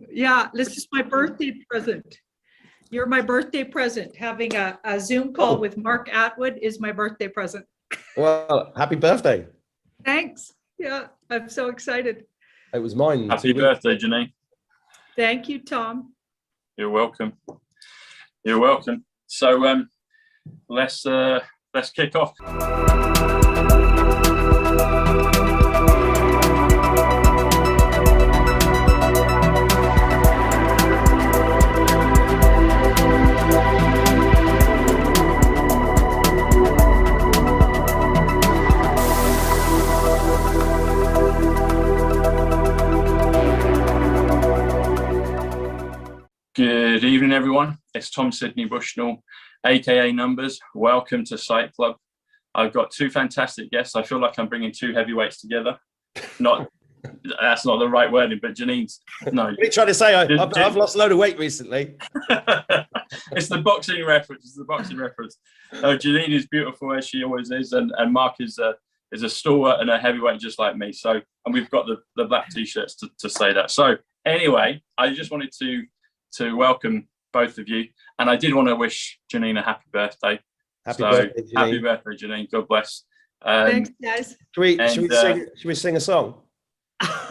Yeah, this is my birthday present. You're my birthday present. Having a Zoom call with Mark Atwood is my birthday present. Well, happy birthday. Thanks. Yeah, I'm so excited. It was mine. Happy birthday, Janine. Thank you, Tom. You're welcome. You're welcome. So let's kick off. Good evening, everyone. It's Tom Sydney Bushnell, aka Numbers. Welcome to Psych.Club. I've got two fantastic guests. I feel like I'm bringing two heavyweights together. That's not the right wording, but Janine's no. What are you trying to say? I've lost a load of weight recently. It's the boxing reference. It's the boxing reference. Janine is beautiful as she always is, and Mark is a stalwart and a heavyweight just like me. So, and we've got the black t-shirts to say that. So anyway, I just wanted to welcome both of you, and I did want to wish Janine a happy birthday. Happy birthday, Janine. Happy birthday, Janine. God bless. Thanks, guys. Should we sing a song?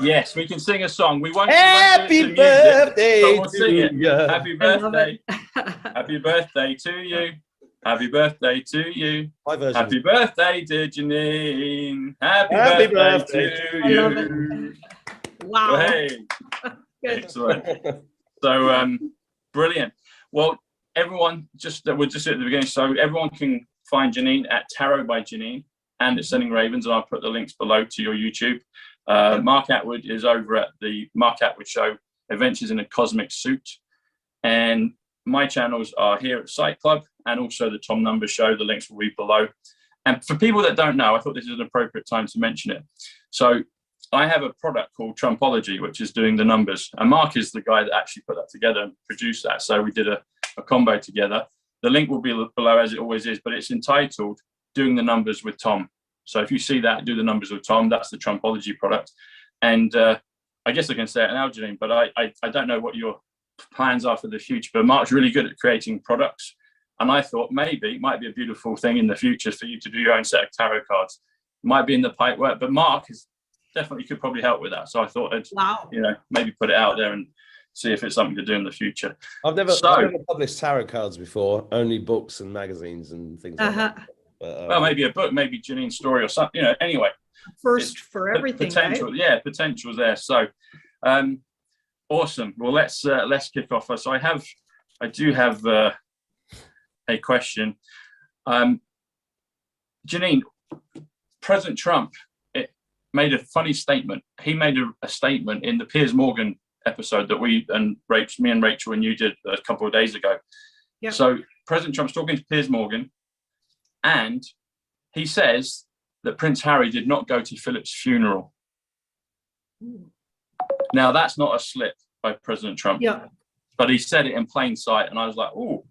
Yes, we can sing a song. We won't. Happy birthday to you. Happy birthday. Happy birthday to you. Happy birthday to you. My version. Happy birthday, dear Janine. Happy birthday to you. Wow. Hey. Excellent. So brilliant. Well, everyone, we're just at the beginning. So everyone can find Janine at Tarot by Janine and at Sending Ravens, and I'll put the links below to your YouTube. Mark Atwood is over at the Mark Atwood Show, Adventures in a Cosmic Suit. And my channels are here at Psych.Club and also the Tom Numbers Show. The links will be below. And for people that don't know, I thought this is an appropriate time to mention it. So I have a product called Trumpology, which is doing the numbers. And Mark is the guy that actually put that together and produced that. So we did a combo together. The link will be below as it always is, but it's entitled Doing the Numbers with Tom. So if you see that, Do the Numbers with Tom, that's the Trumpology product. And I guess I can say it now, Janine, but I don't know what your plans are for the future, but Mark's really good at creating products. And I thought maybe it might be a beautiful thing in the future for you to do your own set of tarot cards. It might be in the pipe work, but Mark is definitely could probably help with that. So I thought I'd, maybe put it out there and see if it's something to do in the future. I've never published tarot cards before, only books and magazines and things like that. But, well, maybe a book, maybe Janine's story or something, anyway. First for everything, potential, right? Yeah, potential's there. So awesome. Well, let's kick off. So I do have a question. Janine, President Trump made a funny statement. He made a statement in the Piers Morgan episode that me and Rachel and you did a couple of days ago. Yep. So President Trump's talking to Piers Morgan, and he says that Prince Harry did not go to Philip's funeral. Now, that's not a slip by President Trump, but he said it in plain sight, and I was like, oh,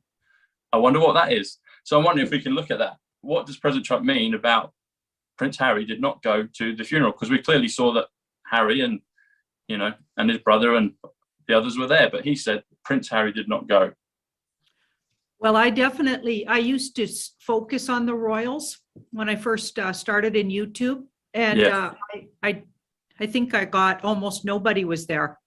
I wonder what that is. So I'm wondering if we can look at that. What does President Trump mean about Prince Harry did not go to the funeral? Because we clearly saw that Harry and his brother and the others were there, but he said Prince Harry did not go. Well, I used to focus on the royals when I first started in YouTube, and I think I got almost nobody was there.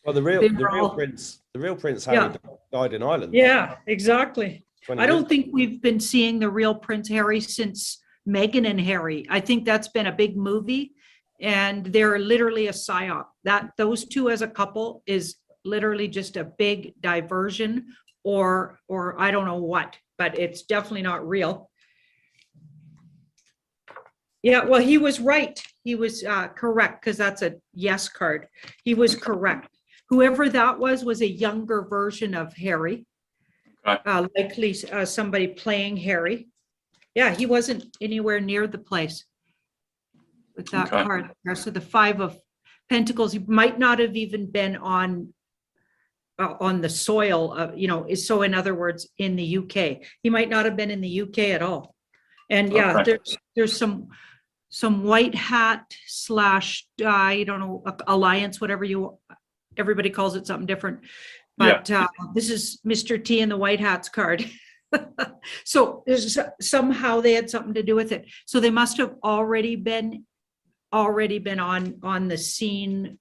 Well, the real Prince Harry died in Ireland. Yeah, exactly. I don't think we've been seeing the real Prince Harry since Meghan and Harry. I think that's been a big movie, and they're literally a psyop. Those two as a couple is literally just a big diversion, or I don't know what, but it's definitely not real. Yeah, well, he was right. He was correct, because that's a yes card. He was correct. Whoever that was a younger version of Harry, likely somebody playing Harry. Yeah, he wasn't anywhere near the place with that card. So the Five of Pentacles, he might not have even been on the soil of, so in other words, in the UK. He might not have been in the UK at all. And there's some white hat / I don't know, alliance, whatever everybody calls it something different. But this is Mr. T and the White Hats card. So somehow they had something to do with it. So they must have already been on the scene,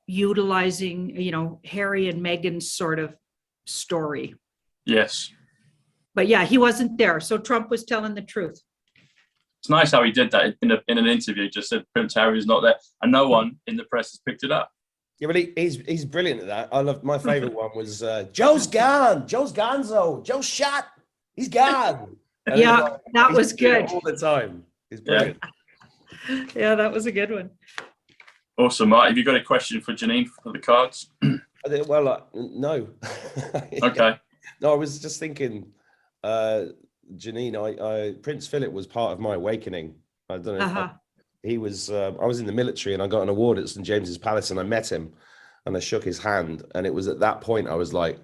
utilizing, you know, Harry and Meghan's sort of story. Yes. But yeah, he wasn't there. So Trump was telling the truth. It's nice how he did that in an interview. Just said Prince Harry is not there, and no one in the press has picked it up. Yeah, but he's brilliant at that. I love, my favorite one was Joe's gone. Joe's gonzo. Joe's shot. He's gone. And Yeah, that was good. All the time. He's brilliant. Yeah, that was a good one. Awesome, Mark. Have you got a question for Janine for the cards? Well, no. Okay. No, I was just thinking, Janine, Prince Philip was part of my awakening. I don't know. He was, I was in the military and I got an award at St. James's Palace and I met him and I shook his hand. And it was at that point I was like,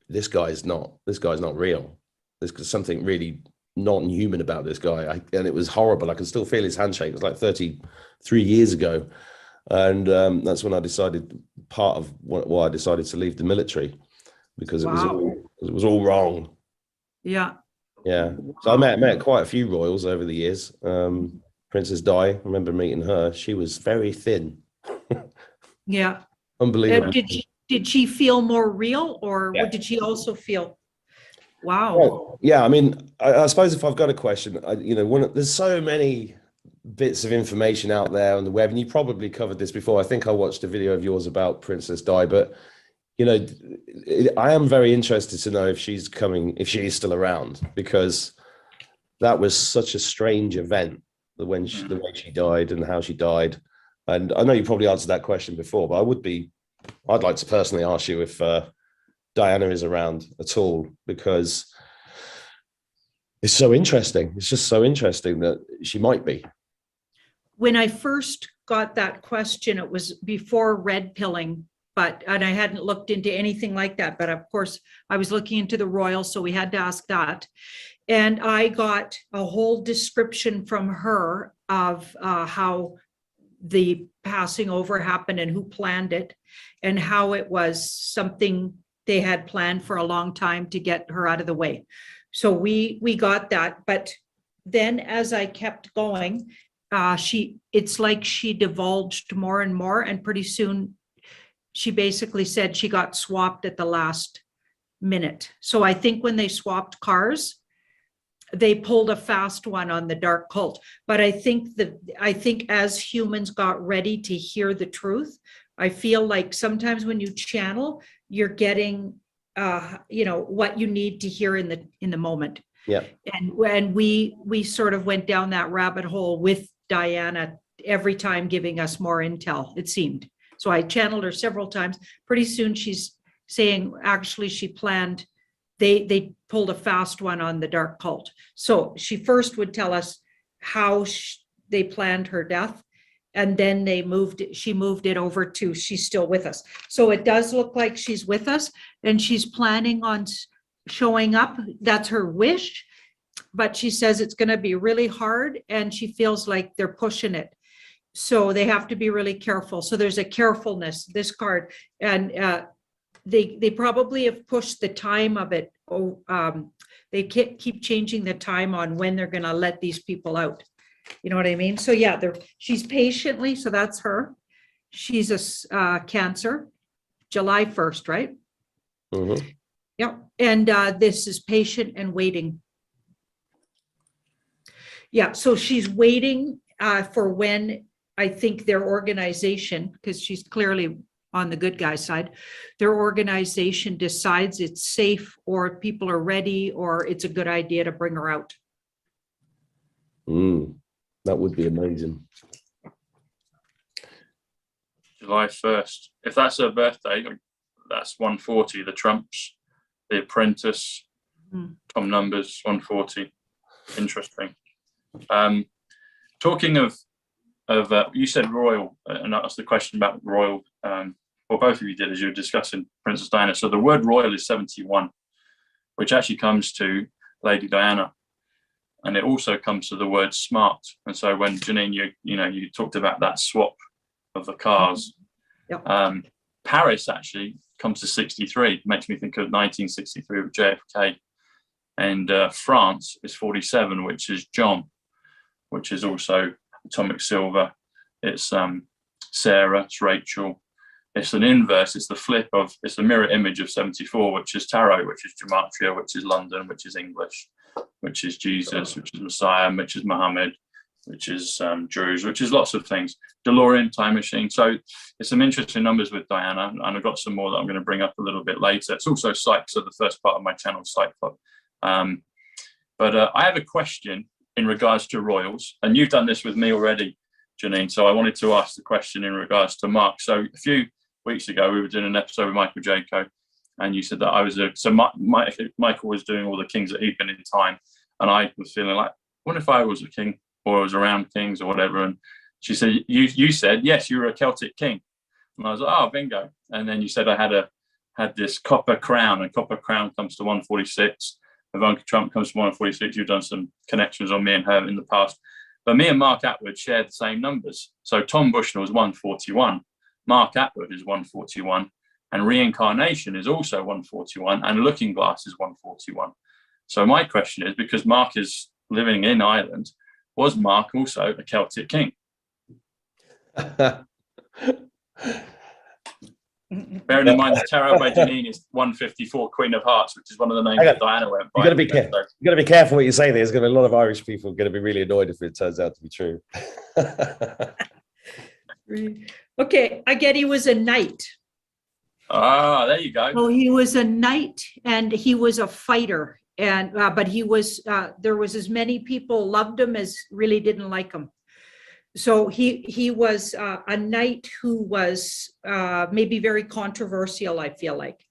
this guy's not real. There's something really non-human about this guy. And it was horrible. I can still feel his handshake. It was like 33 years ago. And that's when I decided, part of why I decided to leave the military, because it was all wrong. Yeah. Yeah. So I met quite a few royals over the years. Princess Di, I remember meeting her. She was very thin. Yeah. Unbelievable. Did she feel more real, or what did she also feel? Wow. Well, yeah, I mean, I suppose if I've got a question, there's so many bits of information out there on the web, and you probably covered this before. I think I watched a video of yours about Princess Di, but I am very interested to know if she is still around, because that was such a strange event, the way she died and how she died. And I know you probably answered that question before, but I'd like to personally ask you if Diana is around at all, because it's so interesting. It's just so interesting that she might be. When I first got that question, it was before red pilling, and I hadn't looked into anything like that. But of course, I was looking into the royal, so we had to ask that. And I got a whole description from her of how the passing over happened and who planned it, and how it was something they had planned for a long time to get her out of the way. So we got that. But then as I kept going, it's like she divulged more and more, and pretty soon she basically said she got swapped at the last minute. So I think when they swapped cars, they pulled a fast one on the dark cult. But I think as humans got ready to hear the truth, I feel like sometimes when you channel, you're getting what you need to hear in the moment. Yeah. And when we sort of went down that rabbit hole with Diana, every time giving us more intel, it seemed. So I channeled her several times. Pretty soon she's saying, actually, she planned, they pulled a fast one on the dark cult. So she first would tell us how they planned her death, and then she moved it over to, she's still with us. So it does look like she's with us, and she's planning on showing up. That's her wish, but she says it's going to be really hard, and she feels like they're pushing it. So they have to be really careful. So there's a carefulness, this card, and they probably have pushed the time of it. They keep changing the time on when they're going to let these people out. You know what I mean? So yeah, she's patiently, so that's her. She's a Cancer, July 1st, right? Mm-hmm. Yeah. And this is patient and waiting. Yeah. So she's waiting for when I think their organization, because she's clearly on the good guy side, their organization decides it's safe, or people are ready, or it's a good idea to bring her out. That would be amazing. July 1st. If that's her birthday, that's 140. The Trumps, The Apprentice, Tom Numbers, 140. Interesting. Talking of you said royal, and that was the question about royal. Well, both of you did as you were discussing Princess Diana. So the word royal is 71, which actually comes to Lady Diana, and it also comes to the word smart. And so when Janine, you talked about that swap of the cars, Yep. Paris actually comes to 63. Makes me think of 1963 with JFK. And France is 47, which is John, which is also atomic silver. It's Sarah, it's Rachel. It's an inverse, it's the mirror image of 74, which is tarot, which is gematria, which is London, which is English, which is Jesus, which is Messiah, which is Muhammad, which is Jews, which is lots of things. DeLorean, time machine. So it's some interesting numbers with Diana, and I've got some more that I'm going to bring up a little bit later. It's also Psych, so the first part of my channel, Psych.Club. But I have a question in regards to royals, and you've done this with me already, Janine, so I wanted to ask the question in regards to Mark. So a few weeks ago, we were doing an episode with Michael Jaco, and you said that I was Michael was doing all the kings that he'd been in time, and I was feeling like, I wonder if I was a king or I was around kings or whatever. And she said, you said, yes, you were a Celtic king. And I was like, oh, bingo. And then you said I had this copper crown, and copper crown comes to 146. Ivanka Trump comes to 146. You've done some connections on me and her in the past. But me and Mark Atwood share the same numbers. So Tom Bushnell is 141. Mark Atwood is 141, and reincarnation is also 141, and looking glass is 141. So my question is, because Mark is living in Ireland, was Mark also a Celtic king? Bearing in mind the tarot by Janine is 154, Queen of Hearts, which is one of the names that Diana went by. You've got to be careful. You've got to be careful what you say. There's going to be a lot of Irish people going to be really annoyed if it turns out to be true. Okay, I get he was a knight. Ah, there you go. Oh, he was a knight, and he was a fighter, and but he was there was as many people loved him as really didn't like him. So he was a knight who was maybe very controversial. I feel like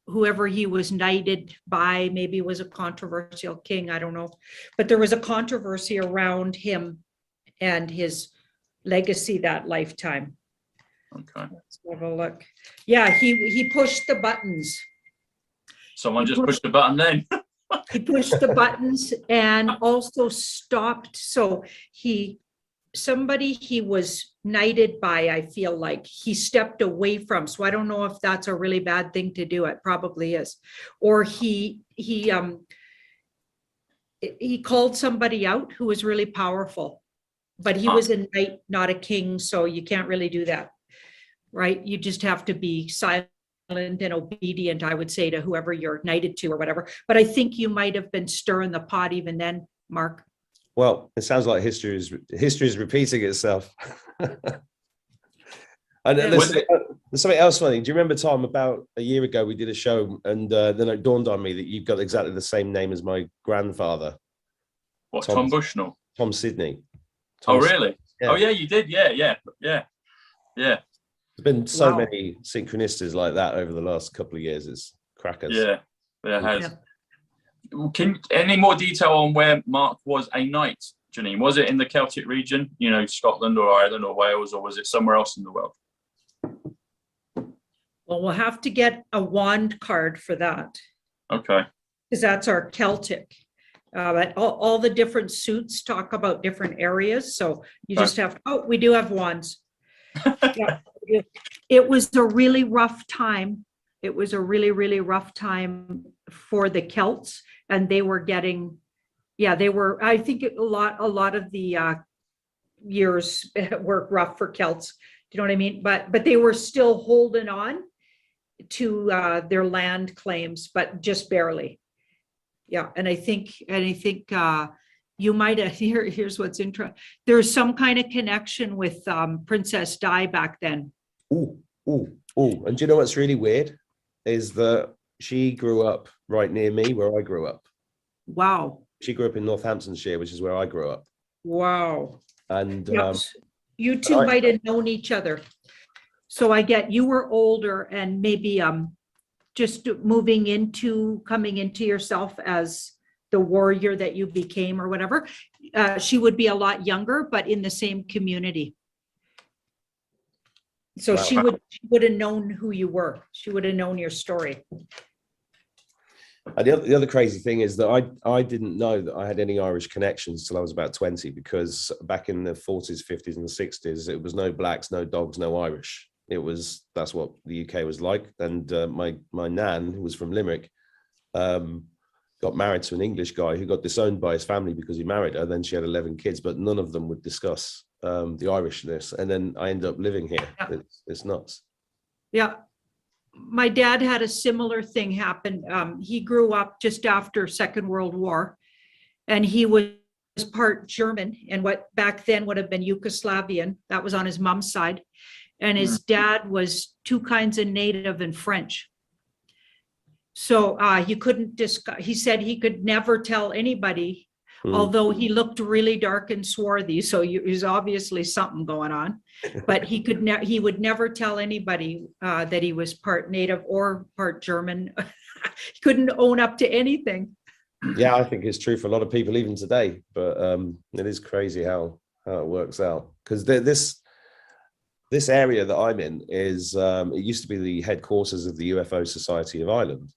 whoever he was knighted by maybe was a controversial king. I don't know, but there was a controversy around him and his legacy that lifetime. Okay. Let's have a look. Yeah, he pushed the buttons. Someone just pushed the button then. He pushed the buttons and also stopped. So somebody he was knighted by, I feel like he stepped away from. So I don't know if that's a really bad thing to do. It probably is. Or he called somebody out who was really powerful, but he was a knight, not a king. So you can't really do that, right? You just have to be silent and obedient, I would say, to whoever you're knighted to or whatever. But I think you might have been stirring the pot even then, Mark. Well, it sounds like history is repeating itself. And there's something else funny. Do you remember, Tom, about a year ago we did a show, and then it dawned on me that you've got exactly the same name as my grandfather. What, Tom Bushnell? Tom Sidney. Oh, really? Yeah. Oh, yeah, you did. Yeah. There's been so many synchronicities like that over the last couple of years. It's crackers. Yeah, there has. Yeah. Any more detail on where Mark was a knight, Janine? Was it in the Celtic region, Scotland or Ireland or Wales, or was it somewhere else in the world? Well, we'll have to get a wand card for that. Okay. Because that's our Celtic. But all the different suits talk about different areas. So you just have, we do have wands. Yeah. It was a really rough time. It was a really, really rough time for the Celts, and they were getting, I think a lot of the years were rough for Celts. Do you know what I mean? But they were still holding on to their land claims, but just barely. Yeah, and I think you might have, here's what's interesting. There's some kind of connection with Princess Di back then. And do you know what's really weird is that she grew up right near me where I grew up. Wow. She grew up in Northamptonshire, which is where I grew up. Wow. And you two might have known each other. So I get you were older and maybe just coming into yourself as the warrior that you became or whatever. She would be a lot younger, but in the same community. So she would have known who you were. She would have known your story. And the other crazy thing is that I didn't know that I had any Irish connections till I was about 20, because back in the 40s, 50s and 60s, it was no blacks, no dogs, no Irish. That's what the UK was like. And my nan, who was from Limerick, got married to an English guy who got disowned by his family because he married her. Then she had 11 kids, but none of them would discuss the Irishness. And then I ended up living here. Yeah. It's nuts. Yeah. My dad had a similar thing happen. He grew up just after Second World War, and he was part German and what back then would have been Yugoslavian. That was on his mom's side. And his dad was two kinds of native and French. So he couldn't discuss, he said he could never tell anybody, although he looked really dark and swarthy. So there's obviously something going on, but he would never tell anybody that he was part native or part German. He couldn't own up to anything. Yeah, I think it's true for a lot of people even today, but it is crazy how it works out. Because this area that I'm in is, it used to be the headquarters of the UFO Society of Ireland.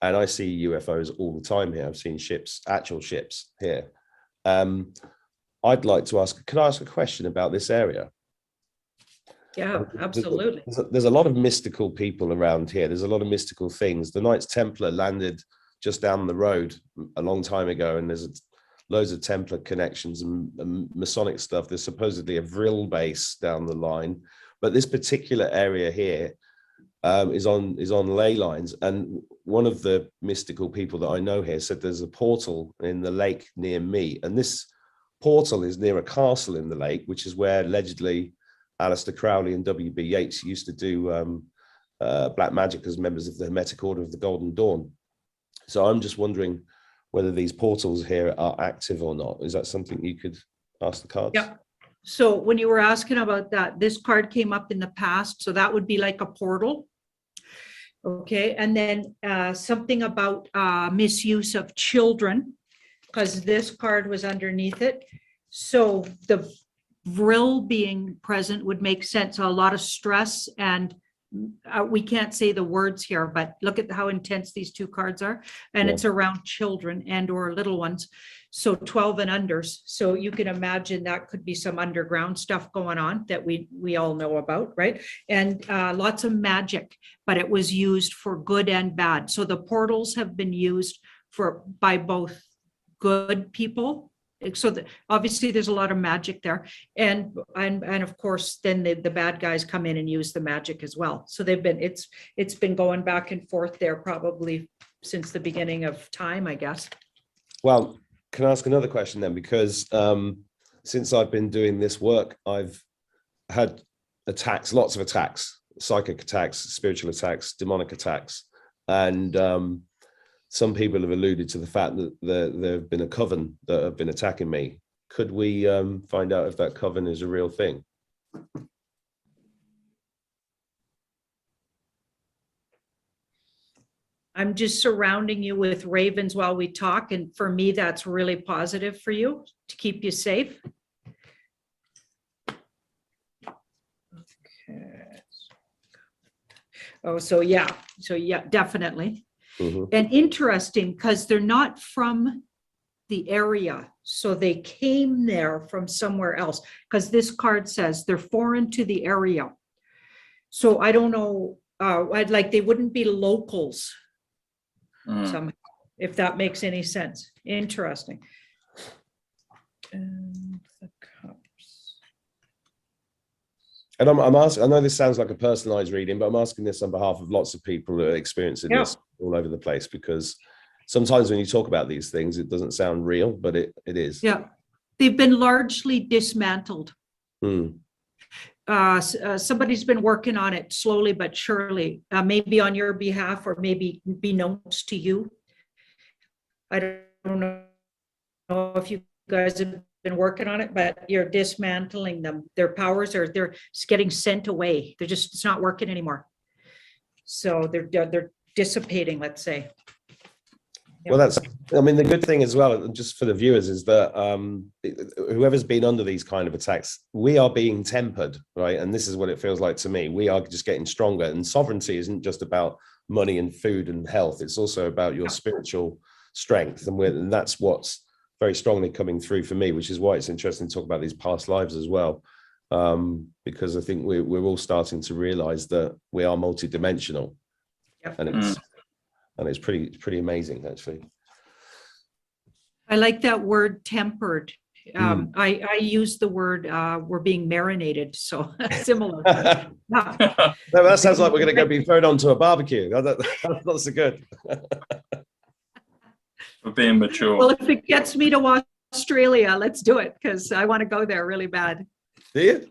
And I see UFOs all the time here. I've seen ships, actual ships here. I'd like to ask, could I ask a question about this area? Yeah, absolutely. There's a lot of mystical people around here. There's a lot of mystical things. The Knights Templar landed just down the road a long time ago, and there's loads of Templar connections and Masonic stuff. There's supposedly a Vril base down the line, but this particular area here is on ley lines. And one of the mystical people that I know here said there's a portal in the lake near me, and this portal is near a castle in the lake, which is where allegedly Aleister Crowley and W.B. Yeats used to do black magic as members of the Hermetic Order of the Golden Dawn. So I'm just wondering whether these portals here are active or not. Is that something you could ask the cards? Yeah. So when you were asking about that, this card came up in the past. So that would be like a portal. Okay. And then something about misuse of children, because this card was underneath it. So the Vril being present would make sense. A lot of stress, and we can't say the words here, but look at how intense these two cards are. And it's around children and or little ones. So 12 and unders. So you can imagine that could be some underground stuff going on that we all know about, right? And lots of magic, but it was used for good and bad. So the portals have been used by both good people. So obviously there's a lot of magic there, and of course then the bad guys come in and use the magic as well. So it's been going back and forth there probably since the beginning of time, I guess. Well, can I ask another question then? Because since I've been doing this work, I've had attacks, lots of attacks, psychic attacks, spiritual attacks, demonic attacks, and some people have alluded to the fact that there have been a coven that have been attacking me. Could we find out if that coven is a real thing? I'm just surrounding you with ravens while we talk. And for me, that's really positive for you to keep you safe. Okay. Oh, so yeah, definitely. Mm-hmm. And interesting because they're not from the area. So they came there from somewhere else, because this card says they're foreign to the area. So I don't know, they wouldn't be locals somehow, if that makes any sense. Interesting. And the cups. And I'm asking, I know this sounds like a personalized reading, but I'm asking this on behalf of lots of people who are experiencing this all over the place, because sometimes when you talk about these things, it doesn't sound real, but it is. Yeah, they've been largely dismantled. Somebody's been working on it slowly but surely, maybe on your behalf, or maybe be notes to you. I don't know if you guys have been working on it, but you're dismantling them. Their powers they're getting sent away. It's not working anymore. So they're dissipating, let's say. Well, I mean, the good thing as well, just for the viewers, is that whoever's been under these kind of attacks, we are being tempered, right? And this is what it feels like to me. We are just getting stronger. And sovereignty isn't just about money and food and health. It's also about your spiritual strength, and that's what's very strongly coming through for me, which is why it's interesting to talk about these past lives as well, because I think we're all starting to realize that we are multidimensional. Yep. And it's pretty amazing, actually. I like that word tempered. I use the word we're being marinated, so similar. No, that sounds like we're going to go be thrown onto a barbecue. That's not so good. For being mature. Well, if it gets me to Australia, let's do it, because I want to go there really bad. Do you?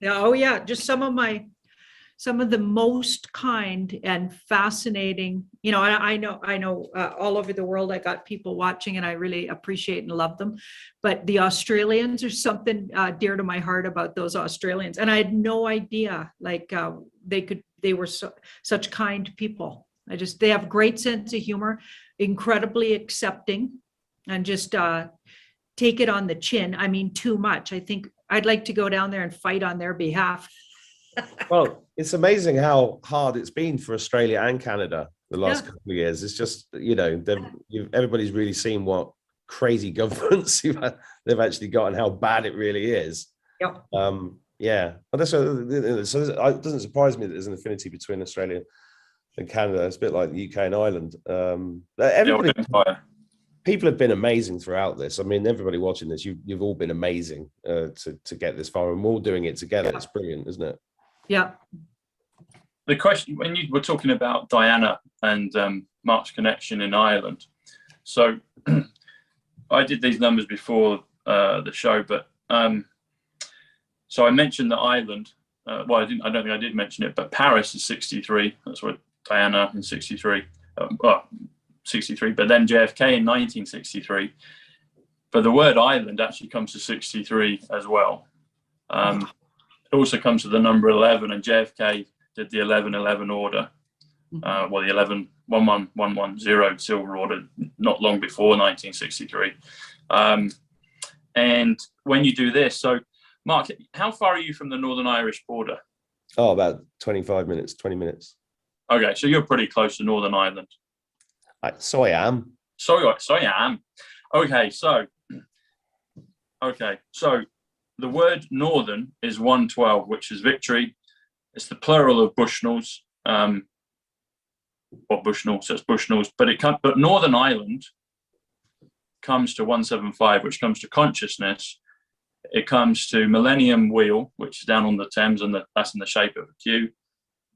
Yeah, oh yeah, just some of the most kind and fascinating, you know, I know all over the world, I got people watching and I really appreciate and love them. But the Australians are something dear to my heart about those Australians. And I had no idea, like they were such kind people. They have great sense of humor, incredibly accepting, and just take it on the chin. I mean, too much. I think I'd like to go down there and fight on their behalf. Well, it's amazing how hard it's been for Australia and Canada the last couple of years. It's just, you know, everybody's really seen what crazy governments they've actually got and how bad it really is. Yep. Yeah, but that's so it doesn't surprise me that there's an affinity between Australia and Canada. It's a bit like the UK and Ireland. People have been amazing throughout this. I mean, everybody watching this, you've all been amazing to get this far, and we're all doing it together. It's brilliant, isn't it? Yeah. The question, when you were talking about Diana and Mark's connection in Ireland, so I did these numbers before the show, but so I mentioned that Ireland. Well, I don't think I did mention it, but Paris is 63. That's where Diana in 63. 63, but then JFK in 1963. But the word Ireland actually comes to 63 as well. It also comes to the number 11, and JFK did the 11-11 order, well, the 11-11-11-10 silver order, not long before 1963. And when you do this, so Mark, how far are you from the Northern Irish border? Oh, about 20 minutes. Okay, so you're pretty close to Northern Ireland. So I am. Okay, so the word northern is 112, which is victory. It's the plural of Bushnells, or Bushnell, so it's Bushnells, but Northern Ireland comes to 175, which comes to consciousness. It comes to Millennium Wheel, which is down on the Thames, and that's in the shape of a Q.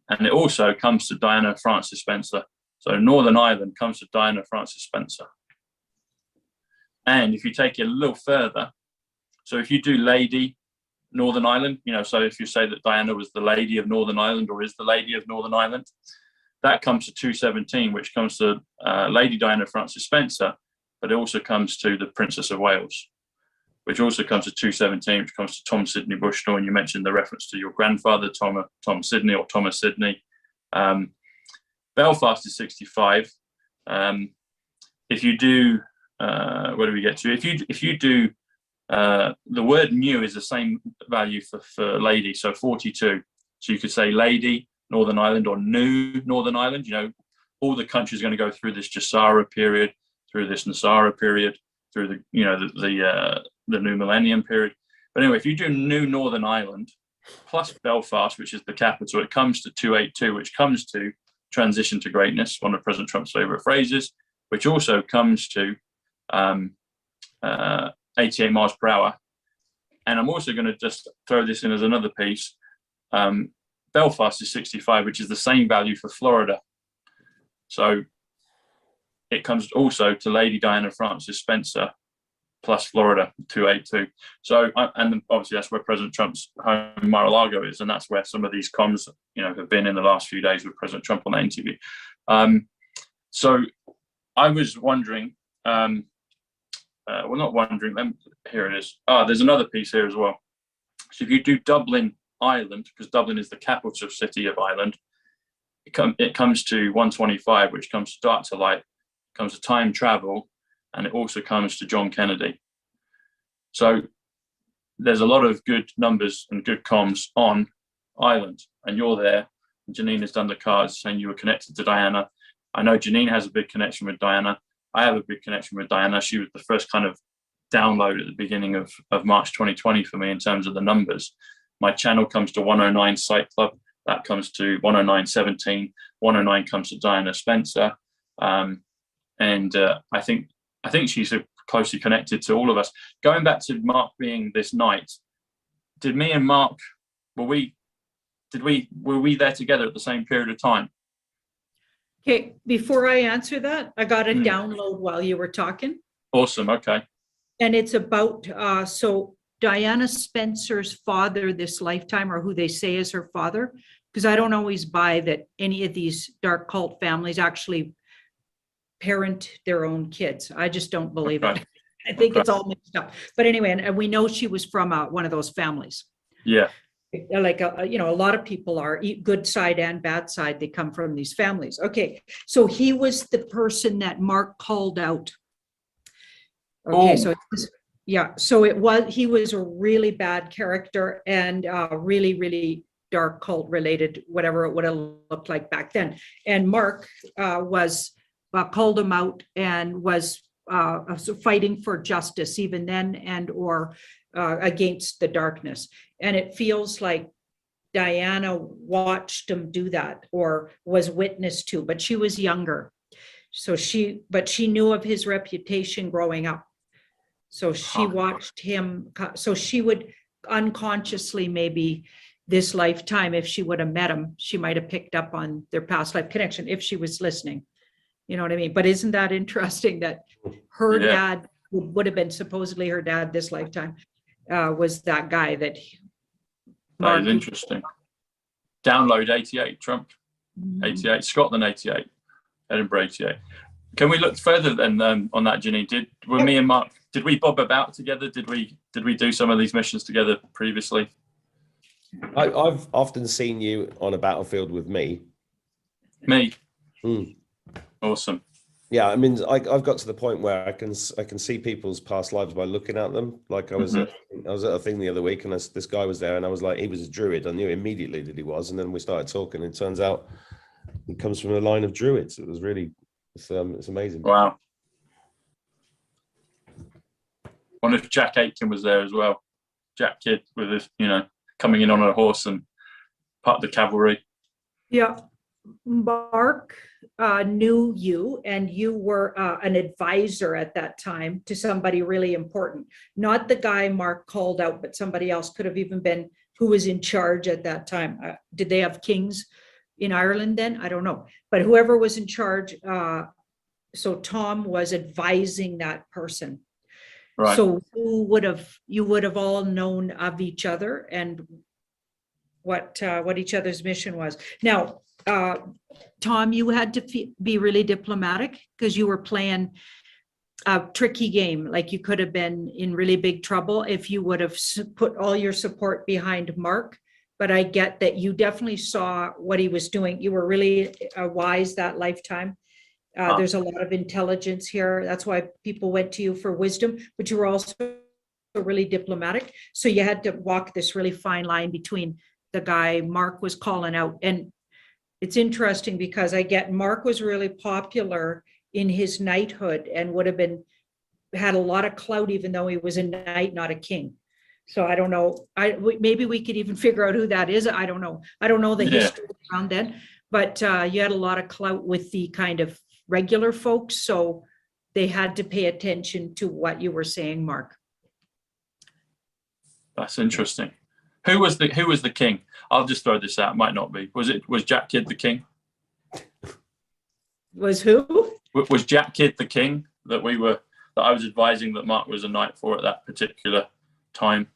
And it also comes to Diana Frances Spencer. So Northern Ireland comes to Diana Frances Spencer. And if you take it a little further, so if you do Lady Northern Ireland, you know, so if you say that Diana was the Lady of Northern Ireland or is the Lady of Northern Ireland, that comes to 217, which comes to Lady Diana Frances Spencer, but it also comes to the Princess of Wales, which also comes to 217, which comes to Tom Sidney Bushnell. And you mentioned the reference to your grandfather, Tom Sidney or Thomas Sidney. Belfast is 65. If you do, where do we get to? If you do, the word new is the same value for lady, so 42. So you could say Lady Northern Ireland or New Northern Ireland. You know, all the countries are going to go through this Jasara period, through this Nasara period, through the New Millennium period. But anyway, if you do New Northern Ireland plus Belfast, which is the capital, it comes to 282, which comes to transition to greatness, one of President Trump's favorite phrases, which also comes to 88 miles per hour. And I'm also going to just throw this in as another piece. Belfast is 65, which is the same value for Florida. So it comes also to Lady Diana Frances Spencer plus Florida, 282. So, and obviously that's where President Trump's home, Mar-a-Lago, is, and that's where some of these comms, you know, have been in the last few days with President Trump on that interview. So I was wondering, well, not wondering, here it is. There's another piece here as well. So if you do Dublin, Ireland, because Dublin is the capital city of Ireland, it comes to 125, which comes to dark to light, comes to time travel, and it also comes to John Kennedy. So there's a lot of good numbers and good comms on Ireland, and you're there. Janine has done the cards saying you were connected to Diana. I know Janine has a big connection with Diana. I have a big connection with Diana. She was the first kind of download at the beginning of March 2020 for me in terms of the numbers. My channel comes to 109.Psych.Club. That comes to 109.17. 109 comes to Diana Spencer. And I think she's closely connected to all of us. Going back to Mark being this night, did me and Mark, were we there together at the same period of time? Okay, before I answer that, I got a download while you were talking. Awesome, okay. And it's about, so Diana Spencer's father this lifetime, or who they say is her father, because I don't always buy that any of these dark cult families actually parent their own kids. I just don't believe it. I think it's all mixed up. But anyway, and we know she was from one of those families. Yeah. Like, a lot of people are good side and bad side. They come from these families. Okay. So he was the person that Mark called out. Okay. So yeah. So he was a really bad character and really, really dark cult related, whatever it would have looked like back then. And Mark was called him out and was fighting for justice even then, and or against the darkness. And it feels like Diana watched him do that or was witness to, but she was younger. So she knew of his reputation growing up. So she watched him. So she would unconsciously, maybe this lifetime, if she would have met him, she might have picked up on their past life connection if she was listening. You know what I mean? But isn't that interesting that her dad would have been supposedly her dad this lifetime was that guy that. That is interesting. Download 88, Trump 88, Scotland 88, Edinburgh 88. Can we look further then on that, Janine? Were me and Mark, did we bob about together? Did we do some of these missions together previously? I've often seen you on a battlefield with me. Me? Awesome. Yeah, I mean, I've got to the point where I can see people's past lives by looking at them. Like I was at a thing the other week, and this guy was there, and I was like, he was a druid. I knew immediately that he was, and then we started talking. And it turns out he comes from a line of druids. It was really, it's amazing. Wow. I wonder if Jack Aitken was there as well. Jack Kidd with his, coming in on a horse and part of the cavalry. Yeah. Mark knew you, and you were an advisor at that time to somebody really important. Not the guy Mark called out, but somebody else, could have even been who was in charge at that time. Did they have kings in Ireland then? I don't know. But whoever was in charge, so Tom was advising that person. Right. So you would have all known of each other and what each other's mission was. Now, Tom, you had to be really diplomatic because you were playing a tricky game. Like you could have been in really big trouble if you would have put all your support behind Mark. But I get that you definitely saw what he was doing. You were really wise that lifetime. There's a lot of intelligence here. That's why people went to you for wisdom, but you were also really diplomatic. So you had to walk this really fine line between the guy Mark was calling out. And it's interesting because I get Mark was really popular in his knighthood and would have had a lot of clout, even though he was a knight, not a king. So I don't know. Maybe we could even figure out who that is. I don't know. I don't know the history around then, but you had a lot of clout with the kind of regular folks. So they had to pay attention to what you were saying, Mark. That's interesting. Who was the king? I'll just throw this out. It might not be. Was Jack Kidd the king? Was who? Was Jack Kidd the king that I was advising that Mark was a knight for at that particular time?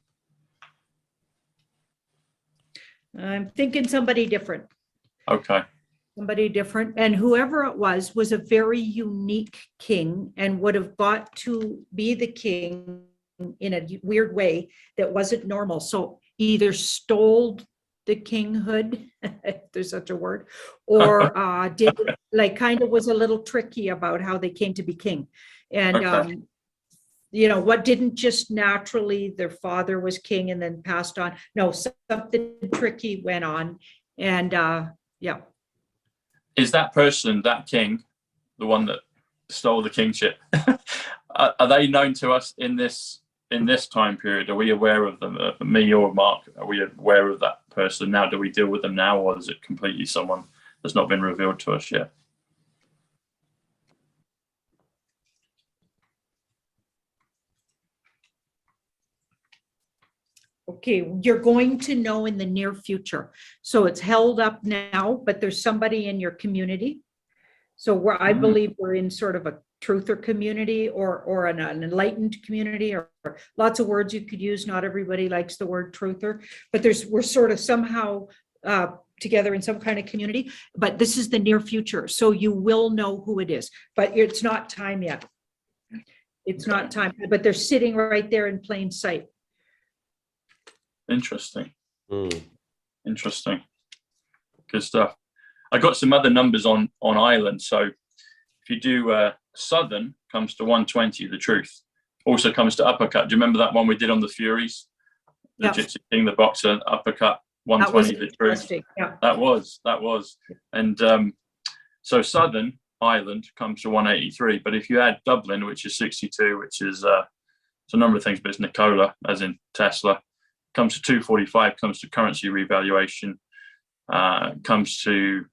I'm thinking somebody different. Okay. Somebody different. And whoever it was a very unique king and would have got to be the king in a weird way that wasn't normal. So either stole the kinghood, if there's such a word, or did like kind of was a little tricky about how they came to be king. And what didn't just naturally their father was king and then passed on. No, something tricky went on. And Yeah. Is that person, that king, the one that stole the kingship, are they known to us in this time period? Are we aware of them? Me or Mark, are we aware of that person now? Do we deal with them now, or is it completely someone that's not been revealed to us yet? Okay, you're going to know in the near future. So it's held up now, but there's somebody in your community. So I believe we're in sort of a truther community or an enlightened community, or lots of words you could use. Not everybody likes the word truther, but we're sort of somehow together in some kind of community, but this is the near future. So you will know who it is, but it's not time yet. It's not time, but they're sitting right there in plain sight. Interesting. Interesting. Good stuff. I got some other numbers on Ireland. So if you do Southern, comes to 120, the truth. Also comes to uppercut. Do you remember that one we did on the Furies? The Gypsy King, the boxer, uppercut, 120, the truth. Yeah. That was. And so Southern Ireland comes to 183. But if you add Dublin, which is 62, which is it's a number of things, but it's Nicola, as in Tesla, comes to 245, comes to currency revaluation, comes to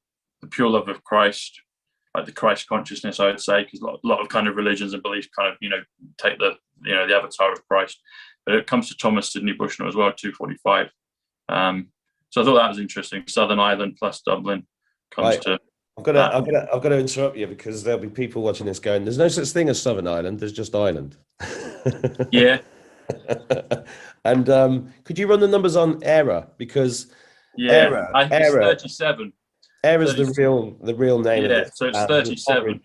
the pure love of Christ, like the Christ consciousness, I would say, because a lot of kind of religions and beliefs kind of, take the avatar of Christ. But it comes to Thomas Sidney Bushnell as well, 245. So I thought that was interesting. Southern Ireland plus Dublin comes to. I've got to interrupt you, because there'll be people watching this going, "There's no such thing as Southern Ireland. There's just Ireland." Yeah. And could you run the numbers on ERA? Because ERA, I think it's 37. ERA is the real name of it. So it's 37.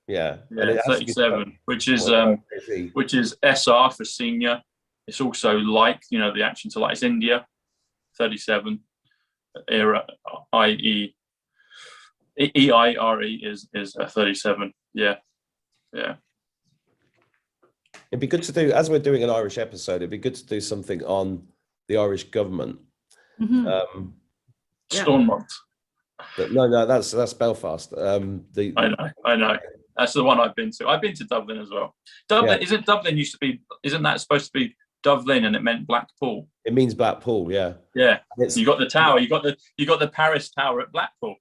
Yeah, and it 37, which is SR for senior. It's also like, the action to like, it's India, 37. ERA, EIRE is 37. Yeah. It'd be good to do, as we're doing an Irish episode, it'd be good to do something on the Irish government. Stormont. No, that's Belfast. I know. That's the one I've been to. I've been to Dublin as well. Dublin, isn't that supposed to be Dublin, and it meant Blackpool? It means Blackpool, yeah. Yeah. You got the tower. You got the Paris Tower at Blackpool.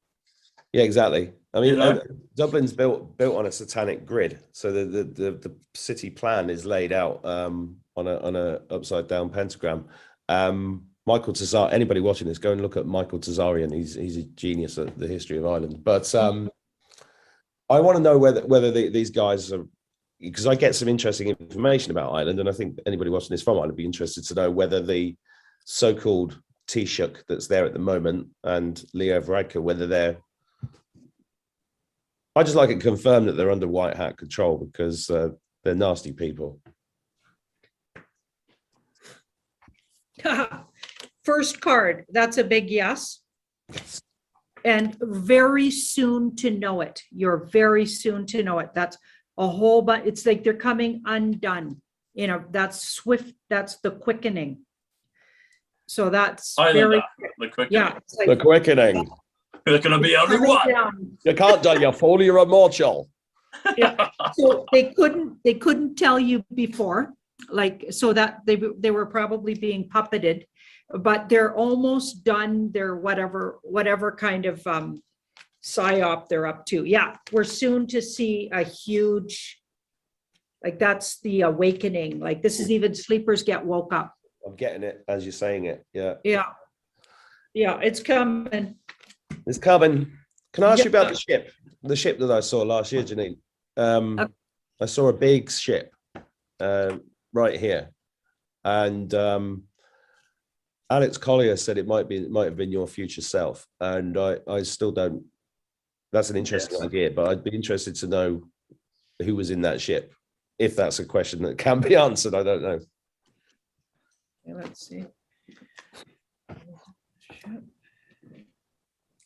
Yeah, exactly. I mean, Dublin's built on a satanic grid, so the city plan is laid out on a upside down pentagram. Michael Tazarian, anybody watching this, go and look at Michael Tazarian. He's a genius at the history of Ireland. But I want to know whether these guys are, because I get some interesting information about Ireland, and I think anybody watching this from Ireland would be interested to know whether the so-called Taoiseach that's there at the moment and Leo Varadkar, whether they're, I just like it confirmed that they're under white hat control, because they're nasty people. First card, that's a big yes. And very soon to know it. You're very soon to know it. That's a whole bunch. It's like they're coming undone. That's swift. That's the quickening. So that's very, the quickening. Yeah, like, the quickening. There's going to be only one. You can't die, you fool, you're immortal. Yeah. So they couldn't tell you before, so that they were probably being puppeted, but they're almost done their whatever kind of psyop they're up to. Yeah, we're soon to see a huge, that's the awakening. This is even sleepers get woke up. I'm getting it as you're saying it. Yeah. Yeah, it's coming. It's coming. Can I ask you about the ship that I saw last year, Janine? I saw a big ship right here, and Alex Collier said it might have been your future self, and I still don't. That's an interesting idea, but I'd be interested to know who was in that ship, if that's a question that can be answered. I don't know. Let's see.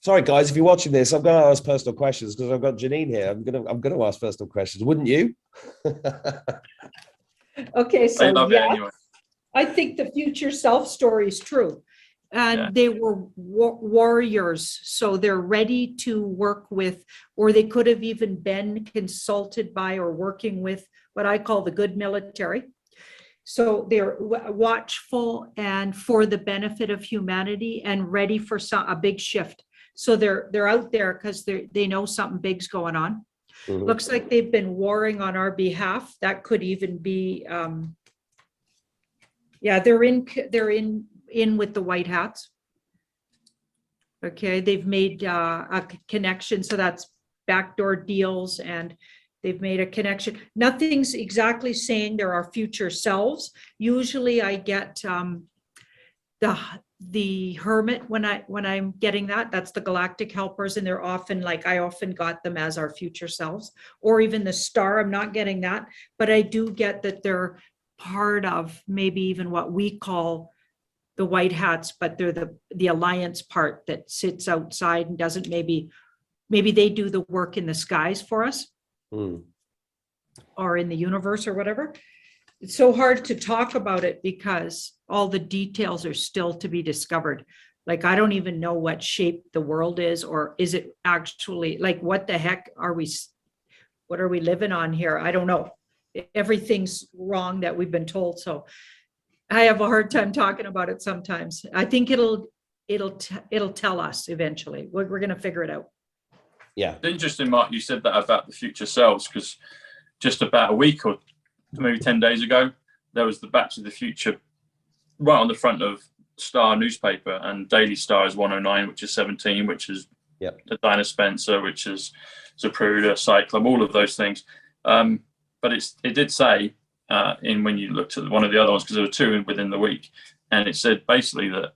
Sorry, guys, if you're watching this, I'm going to ask personal questions because I've got Janine here. I'm going to ask personal questions. Wouldn't you? Okay, so anyway. I think the future self story is true. And Yeah. they were warriors, so they're ready to work with, or they could have even been consulted by or working with what I call the good military. So they're watchful and for the benefit of humanity and ready for a big shift. So they're out there because they know something big's going on. Mhm. Looks like they've been warring on our behalf. That could even be, yeah, they're in with the white hats. Okay, they've made a connection, so that's backdoor deals, and they've made a connection. Nothing's exactly saying they're our future selves. Usually I get the hermit when I'm getting that's the galactic helpers, and they're often like, I often got them as our future selves, or even the star. I'm not getting that, but I do get that they're part of maybe even what we call the white hats, but they're the alliance part that sits outside and doesn't maybe they do the work in the skies for us. Or in the universe or whatever. It's so hard to talk about it because all the details are still to be discovered. Like, I don't even know what shape the world is, or is it actually, like, what the heck what are we living on here? I don't know. Everything's wrong that we've been told. So I have a hard time talking about it sometimes. I think it'll tell us eventually. We're going to figure it out. Yeah. It's interesting, Mark, you said that about the future selves, because just about a week or maybe 10 days ago, there was the Back to the Future right on the front of Star newspaper, and Daily Star is 109, which is 17, which is the Dinah Spencer, which is Zapruder, Psych.Club, all of those things. But it did say, when you looked at one of the other ones, because there were two within the week, and it said basically that